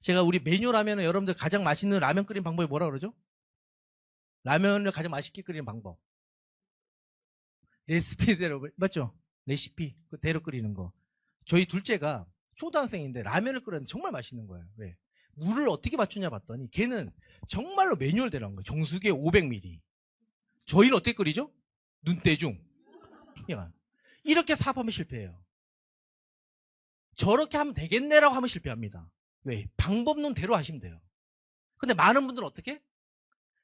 제가 우리 매뉴얼 하면은 여러분들 가장 맛있는 라면 끓이는 방법이 뭐라 그러죠? 라면을 가장 맛있게 끓이는 방법. 레시피대로, 맞죠? 레시피 그대로 끓이는 거. 저희 둘째가 초등학생인데 라면을 끓였는데 정말 맛있는 거예요. 왜? 물을 어떻게 맞추냐 봤더니 걔는 정말로 매뉴얼대로 한 거예요. 정수기에 500ml. 저희는 어떻게 끓이죠? 눈대중. 이렇게 사업하면 실패해요. 저렇게 하면 되겠네라고 하면 실패합니다. 왜? 방법론대로 하시면 돼요. 근데 많은 분들은 어떻게?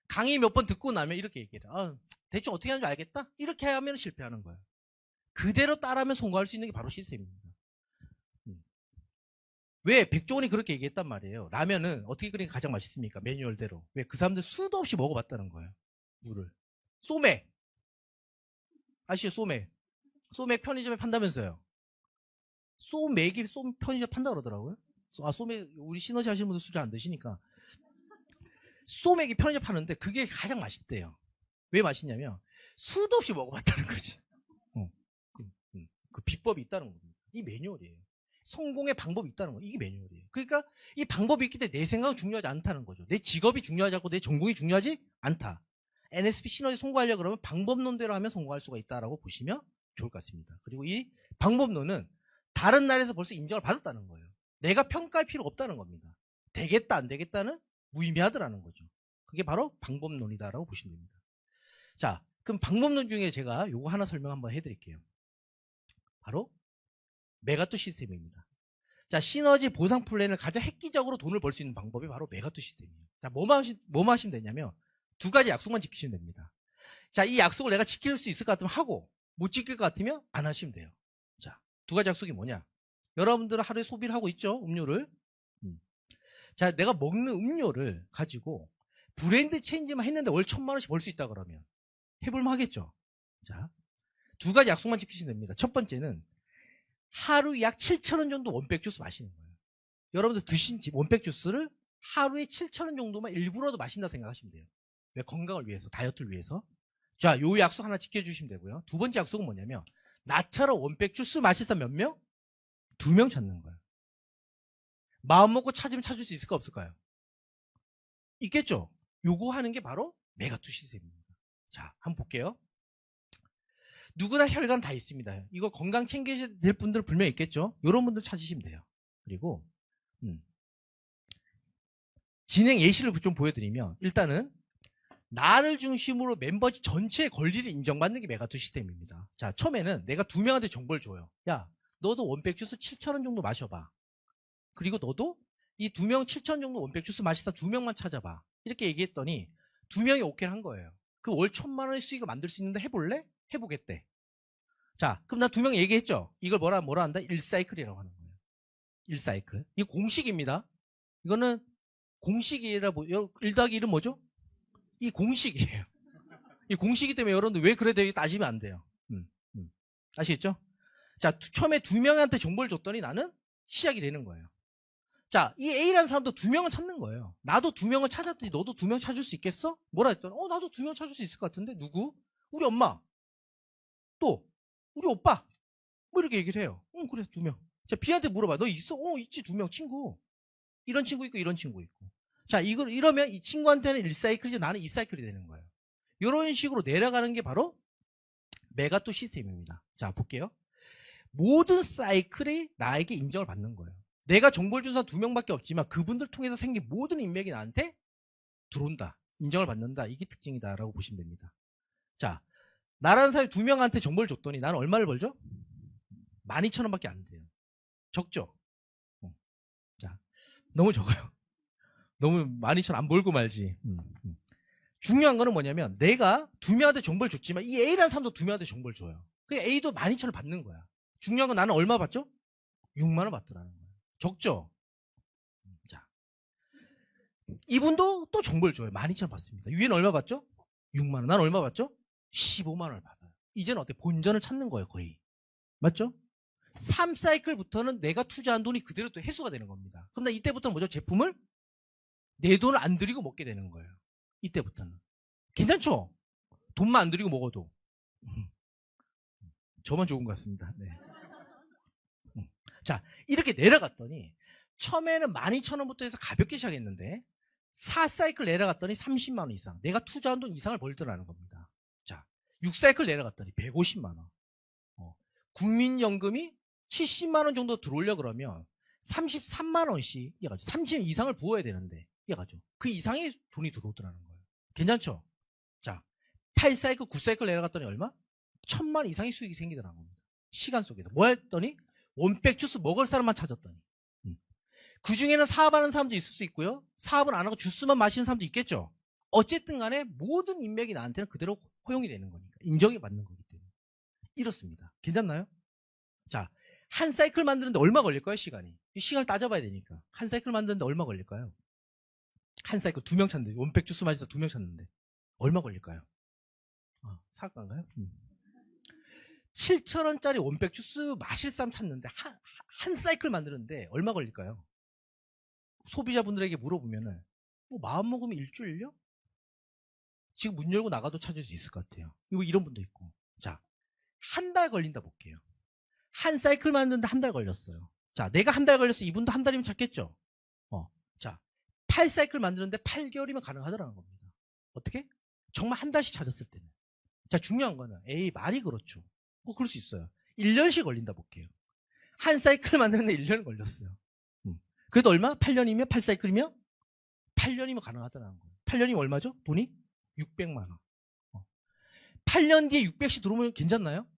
강의 몇 번 듣고 나면 이렇게 얘기해요. 대충 어떻게 하는지 알겠다? 이렇게 하면 실패하는 거예요. 그대로 따라하면 성공할 수 있는 게 바로 시스템입니다. 왜? 백종원이 그렇게 얘기했단 말이에요. 라면은 어떻게 끓이는 게 가장 맛있습니까? 매뉴얼대로. 왜? 그 사람들 수도 없이 먹어봤다는 거예요. 물을. 소맥. 아시죠? 소맥. 소맥 편의점에 판다면서요. 소맥이 편의점 판다 그러더라고요. 소맥, 우리 시너지 하시는 분들 술 안 드시니까. 소맥이 편의점 파는데 그게 가장 맛있대요. 왜 맛있냐면 수도 없이 먹어봤다는 거지. 그 비법이 있다는 겁니다. 이 매뉴얼이에요. 성공의 방법이 있다는 거예요. 이게 매뉴얼이에요. 그러니까 이 방법이 있기 때문에 내 생각은 중요하지 않다는 거죠. 내 직업이 중요하지 않고 내 전공이 중요하지 않다. NSP 시너지 성공하려고 그러면 방법론대로 하면 성공할 수가 있다라고 보시면 좋을 것 같습니다. 그리고 이 방법론은 다른 나라에서 벌써 인정을 받았다는 거예요. 내가 평가할 필요가 없다는 겁니다. 되겠다 안 되겠다는 무의미하더라는 거죠. 그게 바로 방법론이다라고 보시면 됩니다. 자, 그럼 방법론 중에 제가 요거 하나 설명 한번 해드릴게요. 바로 메가투 시스템입니다. 자, 시너지 보상 플랜을 가장 획기적으로 돈을 벌 수 있는 방법이 바로 메가투 시스템이에요. 자, 뭐만 하시면 되냐면 2가지 약속만 지키시면 됩니다. 자, 이 약속을 내가 지킬 수 있을 것 같으면 하고 못 지킬 것 같으면 안 하시면 돼요. 자, 2가지 약속이 뭐냐? 여러분들은 하루에 소비를 하고 있죠? 음료를. 자, 내가 먹는 음료를 가지고 브랜드 체인지만 했는데 월 1,000만 원씩 벌 수 있다 그러면 해볼만 하겠죠? 자, 2가지 약속만 지키시면 됩니다. 첫 번째는 하루 약 7,000원 정도 원백 주스 마시는 거예요. 여러분들 드신 원백 주스를 하루에 7,000원 정도만 일부러도 마신다 생각하시면 돼요. 왜? 건강을 위해서, 다이어트를 위해서. 자, 요 약속 하나 지켜주시면 되고요. 2번째 약속은 뭐냐면 나처럼 원백 주스 마실 사람 몇 명? 2명 찾는 거예요. 마음 먹고 찾으면 찾을 수 있을까 없을까요? 있겠죠? 요거 하는 게 바로 메가투 시스템입니다. 자, 한번 볼게요. 누구나 혈관 다 있습니다. 이거 건강 챙기셔야 될 분들 분명히 있겠죠? 이런 분들 찾으시면 돼요. 그리고 진행 예시를 좀 보여드리면 일단은 나를 중심으로 멤버십 전체의 권리를 인정받는 게 메가투 시스템입니다. 자, 처음에는 내가 2명한테 정보를 줘요. 야, 너도 원백 주스 7,000원 정도 마셔봐. 그리고 너도 이 2명 7,000원 정도 원백 주스 마시다 2명만 찾아봐. 이렇게 얘기했더니 2명이 오케이를 한 거예요. 그 월 1,000만 원의 수익을 만들 수 있는데 해볼래? 해보겠대. 자, 그럼 나 2명 얘기했죠? 이걸 뭐라 한다? 1사이클이라고 하는 거예요. 1사이클. 이거 공식입니다. 이거는 공식이라, 1 더하기 1은 뭐죠? 이 공식이에요. 이 공식이기 때문에 여러분들 왜 그래 되게 따지면 안 돼요. 아시겠죠? 자, 처음에 2명한테 정보를 줬더니 나는 시작이 되는 거예요. 자, 이 A라는 사람도 2명은 찾는 거예요. 나도 2명을 찾았더니 너도 2명 찾을 수 있겠어? 뭐라 했더니 나도 2명 찾을 수 있을 것 같은데. 누구? 우리 엄마, 또 우리 오빠, 뭐 이렇게 얘기를 해요. 응, 그래, 2명. 자, B한테 물어봐. 너 있어? 있지, 2명 친구. 이런 친구 있고 이런 친구 있고. 자, 이러면 이 친구한테는 1사이클이지 나는 2사이클이 되는 거예요. 이런 식으로 내려가는 게 바로 메가토 시스템입니다. 자, 볼게요. 모든 사이클이 나에게 인정을 받는 거예요. 내가 정보를 준 사람 2명밖에 없지만 그분들 통해서 생긴 모든 인맥이 나한테 들어온다. 인정을 받는다. 이게 특징이다라고 보시면 됩니다. 자, 나라는 사람이 2명한테 정보를 줬더니 나는 얼마를 벌죠? 12,000원밖에 안 돼요. 적죠? 자, 너무 적어요. 너무 12,000원 안 벌고 말지. 중요한 거는 뭐냐면 내가 2명한테 정보를 줬지만 이 A라는 사람도 2명한테 정보를 줘요. 그 A도 12,000원 받는 거야. 중요한 건 나는 얼마 받죠? 6만 원 받더라는 거예요. 적죠? 자, 이분도 또 정보를 줘요. 12,000원 받습니다. 위에는 얼마 받죠? 6만 원. 난 얼마 받죠? 15만 원을 받아요. 이제는 어때? 본전을 찾는 거예요, 거의. 맞죠? 3사이클부터는 내가 투자한 돈이 그대로 또 회수가 되는 겁니다. 그럼 나 이때부터는 뭐죠? 제품을 내 돈을 안 들이고 먹게 되는 거예요. 이때부터는. 괜찮죠? 돈만 안 들이고 먹어도. 저만 좋은 것 같습니다. 네. 자, 이렇게 내려갔더니 처음에는 12,000원부터 해서 가볍게 시작했는데 4사이클 내려갔더니 30만 원 이상. 내가 투자한 돈 이상을 벌더라는 겁니다. 자, 6사이클 내려갔더니 150만 원. 국민연금이 70만 원 정도 들어오려 그러면 33만 원씩 해가지고 30 이상을 부어야 되는데 해가지고 그 이상의 돈이 들어오더라는 거예요. 괜찮죠? 자, 8사이클, 9사이클 내려갔더니 얼마? 1,000만 원 이상의 수익이 생기더라는 겁니다. 시간 속에서. 뭐 했더니 원백 주스 먹을 사람만 찾았더니 그 중에는 사업하는 사람도 있을 수 있고요. 사업을 안 하고 주스만 마시는 사람도 있겠죠. 어쨌든 간에 모든 인맥이 나한테는 그대로 허용이 되는 거니까 인정이 받는 거기 때문에 이렇습니다. 괜찮나요? 자, 한 사이클 만드는데 얼마 걸릴까요? 시간이. 시간을 따져봐야 되니까. 한 사이클 만드는데 얼마 걸릴까요? 한 사이클 2명 찾는데 원백 주스 마셔서 2명 찾는데 얼마 걸릴까요? 사악한가요? 7,000원짜리 원백 주스 마실 사람 찾는데 한 사이클 만드는데 얼마 걸릴까요? 소비자분들에게 물어보면은 뭐 마음 먹으면 일주일요? 지금 문 열고 나가도 찾을 수 있을 것 같아요. 이런 분도 있고. 자, 한 달 걸린다 볼게요. 한 사이클 만드는데 한 달 걸렸어요. 자, 내가 한 달 걸렸어. 이분도 한 달이면 찾겠죠? 자, 8사이클 만드는데 8개월이면 가능하더라는 겁니다. 어떻게? 정말 한 달씩 찾았을 때는. 자, 중요한 거는 에이 말이 그렇죠. 그럴 수 있어요. 1년씩 걸린다 볼게요. 한 사이클 만드는데 1년 걸렸어요. 그래도 얼마? 8년이면 8사이클이면 8년이면 가능하더라는 거예요. 8년이면 얼마죠? 돈이? 600만 원. 8년 뒤에 600씩 들어오면 괜찮나요?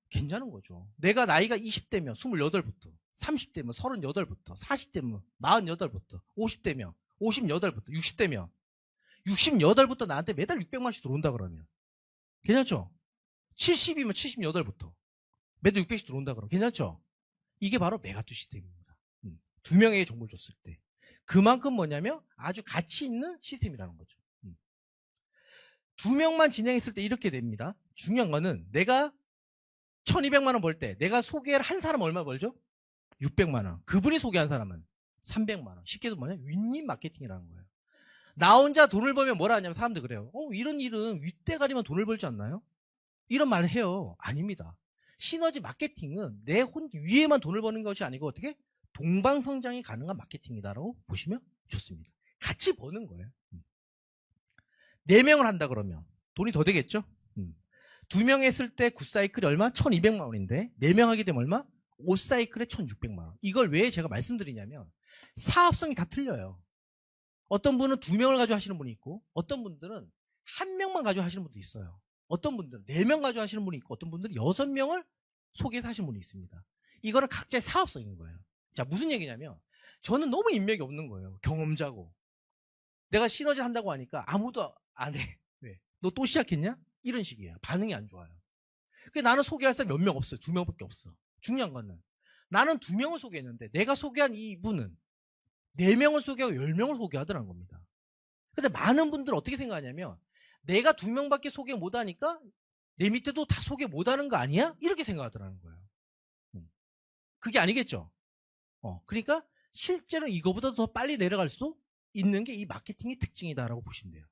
괜찮은 거죠. 내가 나이가 20대면 28부터, 30대면 38부터, 40대면 48부터, 50대면 58부터, 60대면 68부터 나한테 매달 600만 원씩 들어온다 그러면 괜찮죠? 70이면 78부터 매달 600씩 들어온다 그러면 괜찮죠? 이게 바로 메가토 시스템입니다. 2명에게 정보를 줬을 때 그만큼 뭐냐면 아주 가치 있는 시스템이라는 거죠. 2명만 진행했을 때 이렇게 됩니다. 중요한 거는 내가 1,200만 원 벌 때 내가 소개를 한 사람 얼마 벌죠? 600만 원. 그분이 소개한 사람은 300만 원. 쉽게 해서 뭐냐? 윈윈 마케팅이라는 거예요. 나 혼자 돈을 벌면 뭐라 하냐면 사람들 그래요. 이런 일은 윗대가리만 돈을 벌지 않나요? 이런 말을 해요. 아닙니다. 시너지 마케팅은 내 위에만 돈을 버는 것이 아니고 어떻게? 동방성장이 가능한 마케팅이다라고 보시면 좋습니다. 같이 버는 거예요. 4명을 한다 그러면 돈이 더 되겠죠? 2명 했을 때 9사이클이 얼마? 1,200만 원인데 4명 하게 되면 얼마? 5사이클에 1,600만 원. 이걸 왜 제가 말씀드리냐면 사업성이 다 틀려요. 어떤 분은 2명을 가지고 하시는 분이 있고 어떤 분들은 1명만 가지고 하시는 분도 있어요. 어떤 분들은 4명 가지고 하시는 분이 있고 어떤 분들은 6명을 소개해서 하시는 분이 있습니다. 이거는 각자의 사업성인 거예요. 자, 무슨 얘기냐면 저는 너무 인맥이 없는 거예요. 경험자고. 내가 시너지를 한다고 하니까 아무도 안 해. 왜? 너 또 시작했냐? 이런 식이에요. 반응이 안 좋아요. 나는 소개할 사람 몇 명 없어요. 2명밖에 없어. 중요한 거는 나는 2명을 소개했는데 내가 소개한 이분은 4명을 소개하고 10명을 소개하더라는 겁니다. 근데 많은 분들은 어떻게 생각하냐면 내가 2명밖에 소개 못하니까 내 밑에도 다 소개 못하는 거 아니야? 이렇게 생각하더라는 거예요. 그게 아니겠죠. 그러니까 실제로 이거보다 더 빨리 내려갈 수 있는 게 이 마케팅의 특징이다라고 보시면 돼요.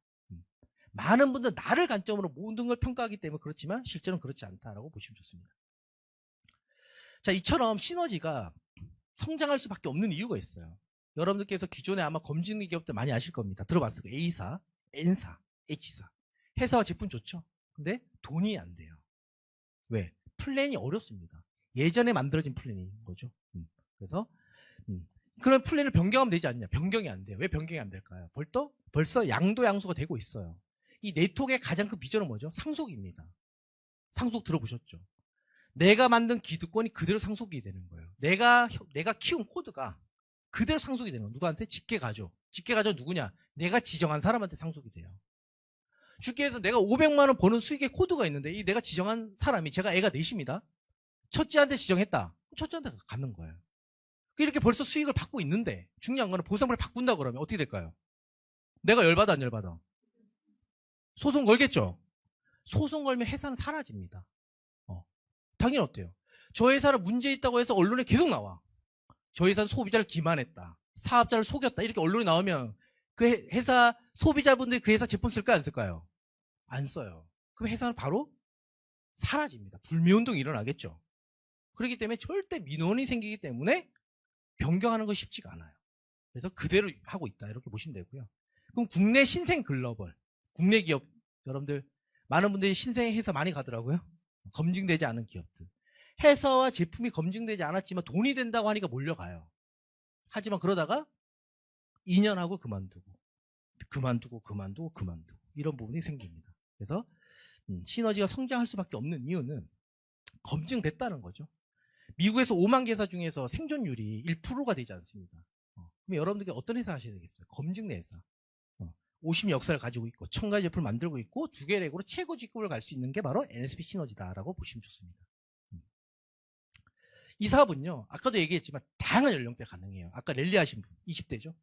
많은 분들 나를 관점으로 모든 걸 평가하기 때문에 그렇지만 실제로는 그렇지 않다라고 보시면 좋습니다. 자, 이처럼 시너지가 성장할 수밖에 없는 이유가 있어요. 여러분들께서 기존에 아마 검증 기업들 많이 아실 겁니다. 들어봤을 거예요. A사, N사, H사. 회사와 제품 좋죠. 근데 돈이 안 돼요. 왜? 플랜이 어렵습니다. 예전에 만들어진 플랜인 거죠. 그래서 그런 플랜을 변경하면 되지 않냐? 변경이 안 돼요. 왜 변경이 안 될까요? 벌써 양도 양수가 되고 있어요. 이 네트워크의 가장 큰 비전은 뭐죠? 상속입니다. 상속 들어보셨죠? 내가 만든 기득권이 그대로 상속이 되는 거예요. 내가 키운 코드가 그대로 상속이 되는 거예요. 누구한테? 직계가족. 직계가족 누구냐? 내가 지정한 사람한테 상속이 돼요. 주께서 내가 500만 원 버는 수익의 코드가 있는데 이 내가 지정한 사람이 제가 애가 넷입니다. 첫째한테 지정했다. 첫째한테 갖는 거예요. 이렇게 벌써 수익을 받고 있는데 중요한 거는 보상을 바꾼다 그러면 어떻게 될까요? 내가 열받아 안 열받아? 소송 걸겠죠? 소송 걸면 회사는 사라집니다. 당연히 어때요? 저 회사는 문제 있다고 해서 언론에 계속 나와. 저 회사는 소비자를 기만했다. 사업자를 속였다. 이렇게 언론에 나오면 그 회사 소비자분들이 그 회사 제품 쓸까요? 안 쓸까요? 안 써요. 그럼 회사는 바로 사라집니다. 불매운동이 일어나겠죠. 그렇기 때문에 절대 민원이 생기기 때문에 변경하는 건 쉽지가 않아요. 그래서 그대로 하고 있다. 이렇게 보시면 되고요. 그럼 국내 신생 글로벌, 국내 기업, 여러분들 많은 분들이 신생 회사 많이 가더라고요. 검증되지 않은 기업들. 회사와 제품이 검증되지 않았지만 돈이 된다고 하니까 몰려가요. 하지만 그러다가 2년 하고 그만두고 이런 부분이 생깁니다. 그래서 시너지가 성장할 수밖에 없는 이유는 검증됐다는 거죠. 미국에서 5만 개사 중에서 생존율이 1%가 되지 않습니다. 그럼 여러분들께 어떤 회사 하셔야 되겠습니까? 검증된 회사. 50년 역사를 가지고 있고 1000가지 제품을 만들고 있고 2개 렉으로 최고 직급을 갈 수 있는 게 바로 NSP 시너지다라고 보시면 좋습니다. 이 사업은요, 아까도 얘기했지만 다양한 연령대 가능해요. 아까 랠리 하신 분 20대죠.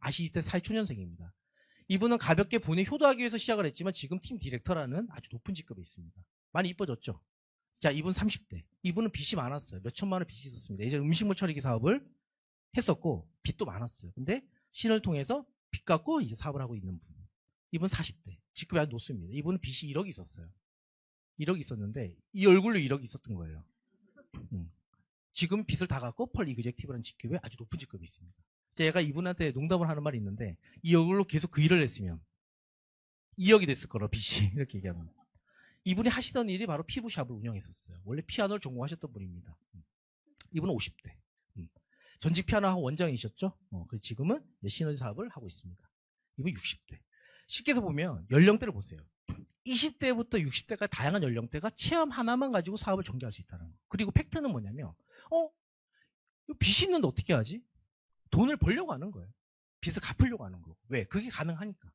20대 사회초년생입니다. 이분은 가볍게 분에 효도하기 위해서 시작을 했지만 지금 팀 디렉터라는 아주 높은 직급에 있습니다. 많이 이뻐졌죠? 자, 이분 30대. 이분은 빚이 많았어요. 몇 천만 원 빚이 있었습니다. 예전에 음식물 처리기 사업을 했었고 빚도 많았어요. 근데 신을 통해서 빚 갚고 이제 사업을 하고 있는 분. 이분 40대. 직급이 아주 높습니다. 이분은 빚이 1억이 있었어요. 1억이 있었는데 이 얼굴로 1억이 있었던 거예요. 지금 빚을 다 갚고 펄 이그젝티브라는 직급에 아주 높은 직급이 있습니다. 제가 이분한테 농담을 하는 말이 있는데 이 얼굴로 계속 그 일을 했으면 2억이 됐을 거라 빚이 이렇게 얘기하는 거예요. 이분이 하시던 일이 바로 피부샵을 운영했었어요. 원래 피아노를 전공하셨던 분입니다. 이분은 50대. 전직 피아노 학원 원장이셨죠? 그래서 지금은 시너지 사업을 하고 있습니다. 이분 60대. 쉽게 해서 보면 연령대를 보세요. 20대부터 60대까지 다양한 연령대가 체험 하나만 가지고 사업을 전개할 수 있다는 거. 그리고 팩트는 뭐냐면 빚이 있는데 어떻게 하지? 돈을 벌려고 하는 거예요. 빚을 갚으려고 하는 거고. 왜? 그게 가능하니까.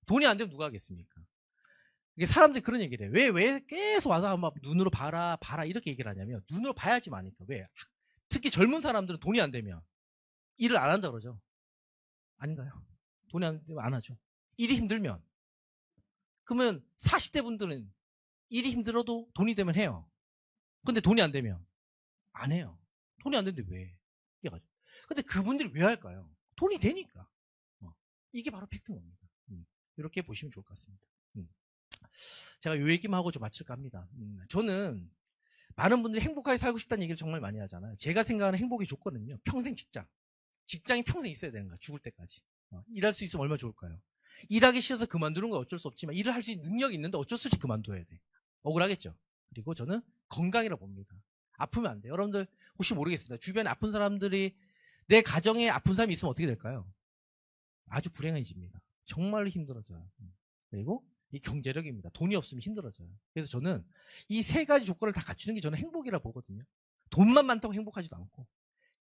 돈이 안 되면 누가 하겠습니까? 이게 사람들이 그런 얘기를 해요. 왜 계속 와서 막 눈으로 봐라 이렇게 얘기를 하냐면 눈으로 봐야지 마니까. 왜? 특히 젊은 사람들은 돈이 안 되면 일을 안 한다 그러죠. 아닌가요? 돈이 안 되면 안 하죠. 일이 힘들면. 그러면 40대 분들은 일이 힘들어도 돈이 되면 해요. 근데 돈이 안 되면 안 해요. 돈이 안 되는데 왜? 근데 그분들이 왜 할까요? 돈이 되니까. 이게 바로 팩트인 겁니다. 이렇게 보시면 좋을 것 같습니다. 제가 이 얘기만 하고 좀 마칠까 합니다. 저는 많은 분들이 행복하게 살고 싶다는 얘기를 정말 많이 하잖아요. 제가 생각하는 행복의 조건은요. 평생 직장. 직장이 평생 있어야 되는 거야. 죽을 때까지. 일할 수 있으면 얼마나 좋을까요? 일하기 싫어서 그만두는 건 어쩔 수 없지만 일을 할 수 있는 능력이 있는데 어쩔 수 없이 그만둬야 돼. 억울하겠죠? 그리고 저는 건강이라고 봅니다. 아프면 안 돼요. 여러분들 혹시 모르겠습니다. 주변에 아픈 사람들이 내 가정에 아픈 사람이 있으면 어떻게 될까요? 아주 불행해집니다. 정말로 힘들어져요. 그리고 이 경제력입니다. 돈이 없으면 힘들어져요. 그래서 저는 이 세 가지 조건을 다 갖추는 게 저는 행복이라 보거든요. 돈만 많다고 행복하지도 않고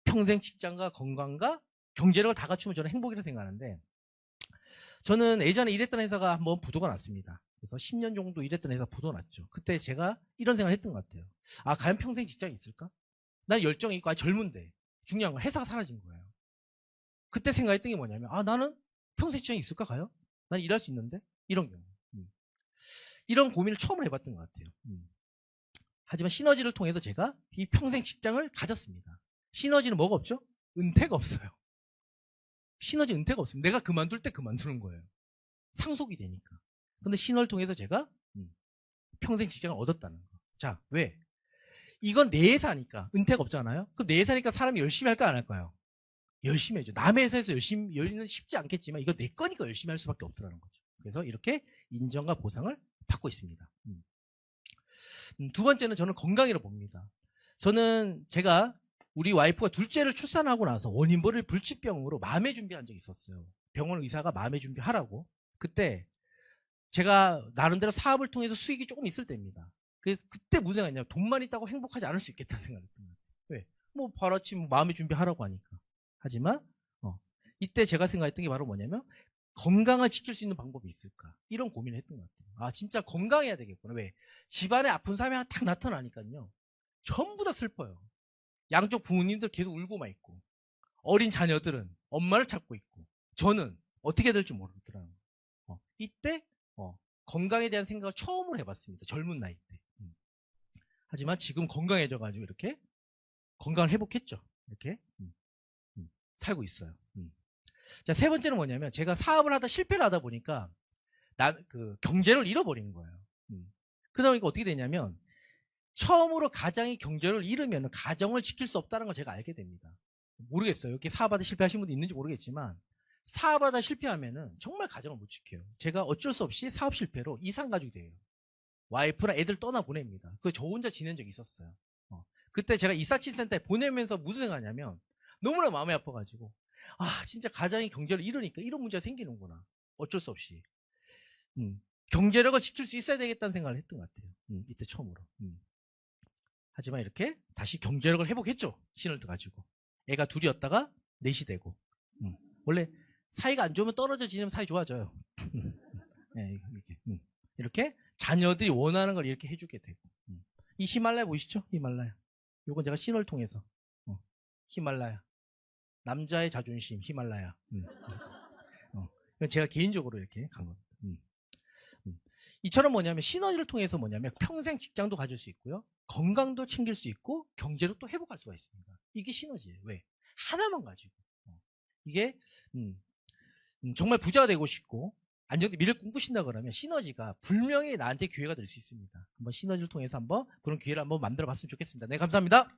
평생 직장과 건강과 경제력을 다 갖추면 저는 행복이라고 생각하는데 저는 예전에 일했던 회사가 한번 부도가 났습니다. 그래서 10년 정도 일했던 회사 부도 났죠. 그때 제가 이런 생각을 했던 것 같아요. 과연 평생 직장이 있을까? 난 열정이 있고 젊은데 중요한 건 회사가 사라진 거예요. 그때 생각했던 게 뭐냐면 나는 평생 직장이 있을까 과연? 난 일할 수 있는데? 이런 경우. 이런 고민을 처음으로 해봤던 것 같아요. 하지만 시너지를 통해서 제가 이 평생 직장을 가졌습니다. 시너지는 뭐가 없죠? 은퇴가 없어요. 시너지 은퇴가 없습니다. 내가 그만둘 때 그만두는 거예요. 상속이 되니까. 근데 신호를 통해서 제가 평생 직장을 얻었다는 거. 자, 왜? 이건 내 회사니까 은퇴가 없잖아요. 그럼 내 회사니까 사람이 열심히 할까 안 할까요? 열심히 해줘. 남의 회사에서 열심히는 쉽지 않겠지만 이거 내 거니까 열심히 할 수밖에 없더라는 거죠. 그래서 이렇게 인정과 보상을 받고 있습니다. 두 번째는 저는 건강이라고 봅니다. 저는 제가 우리 와이프가 둘째를 출산하고 나서 원인모를 불치병으로 마음의 준비한 적이 있었어요. 병원 의사가 마음의 준비하라고. 그때 제가 나름대로 사업을 통해서 수익이 조금 있을 때입니다. 그래서 그때 무슨 생각이냐면 돈만 있다고 행복하지 않을 수 있겠다는 생각을 했던 거예요. 왜? 뭐 바로아침 마음의 준비하라고 하니까. 하지만 이때 제가 생각했던 게 바로 뭐냐면 건강을 지킬 수 있는 방법이 있을까? 이런 고민을 했던 것 같아요. 아 진짜 건강해야 되겠구나. 왜? 집안에 아픈 사람이 하나 탁 나타나니까요. 전부 다 슬퍼요. 양쪽 부모님들 계속 울고만 있고 어린 자녀들은 엄마를 찾고 있고 저는 어떻게 될지 모르겠더라고요. 이때 건강에 대한 생각을 처음으로 해봤습니다. 젊은 나이 때. 하지만 지금 건강해져가지고 이렇게 건강을 회복했죠. 이렇게 살고 있어요. 자, 세 번째는 뭐냐면 제가 사업을 하다 실패를 하다 보니까 경제를 잃어버리는 거예요. 그러다 보니까 어떻게 되냐면 처음으로 가장이 경제를 잃으면 가정을 지킬 수 없다는 걸 제가 알게 됩니다. 모르겠어요. 이렇게 사업하다 실패하신 분도 있는지 모르겠지만 사업하다 실패하면은 정말 가정을 못 지켜요. 제가 어쩔 수 없이 사업 실패로 이산가족이 돼요. 와이프랑 애들 떠나보냅니다. 저 혼자 지낸 적이 있었어요. 그때 제가 이사치센터에 보내면서 무슨 생각하냐면 너무나 마음이 아파가지고 아 진짜 가장이 경제를 잃으니까 이런 문제가 생기는구나. 어쩔 수 없이 경제력을 지킬 수 있어야 되겠다는 생각을 했던 것 같아요. 이때 처음으로. 하지만 이렇게 다시 경제력을 회복했죠. 신을 가지고. 애가 둘이었다가 넷이 되고. 원래 사이가 안 좋으면 떨어져 지내면 사이 좋아져요. 네, 이렇게 자녀들이 원하는 걸 이렇게 해주게 되고. 이 히말라야 보이시죠? 히말라야. 요건 제가 신을 통해서. 히말라야. 남자의 자존심, 히말라야. 제가 개인적으로 이렇게 간 겁니다. 이처럼 뭐냐면 시너지를 통해서 뭐냐면 평생 직장도 가질 수 있고요. 건강도 챙길 수 있고 경제도 또 회복할 수가 있습니다. 이게 시너지예요. 왜? 하나만 가지고. 이게 정말 부자가 되고 싶고 안정된 미래를 꿈꾸신다 그러면 시너지가 분명히 나한테 기회가 될 수 있습니다. 한번 시너지를 통해서 한번 그런 기회를 한번 만들어 봤으면 좋겠습니다. 네, 감사합니다.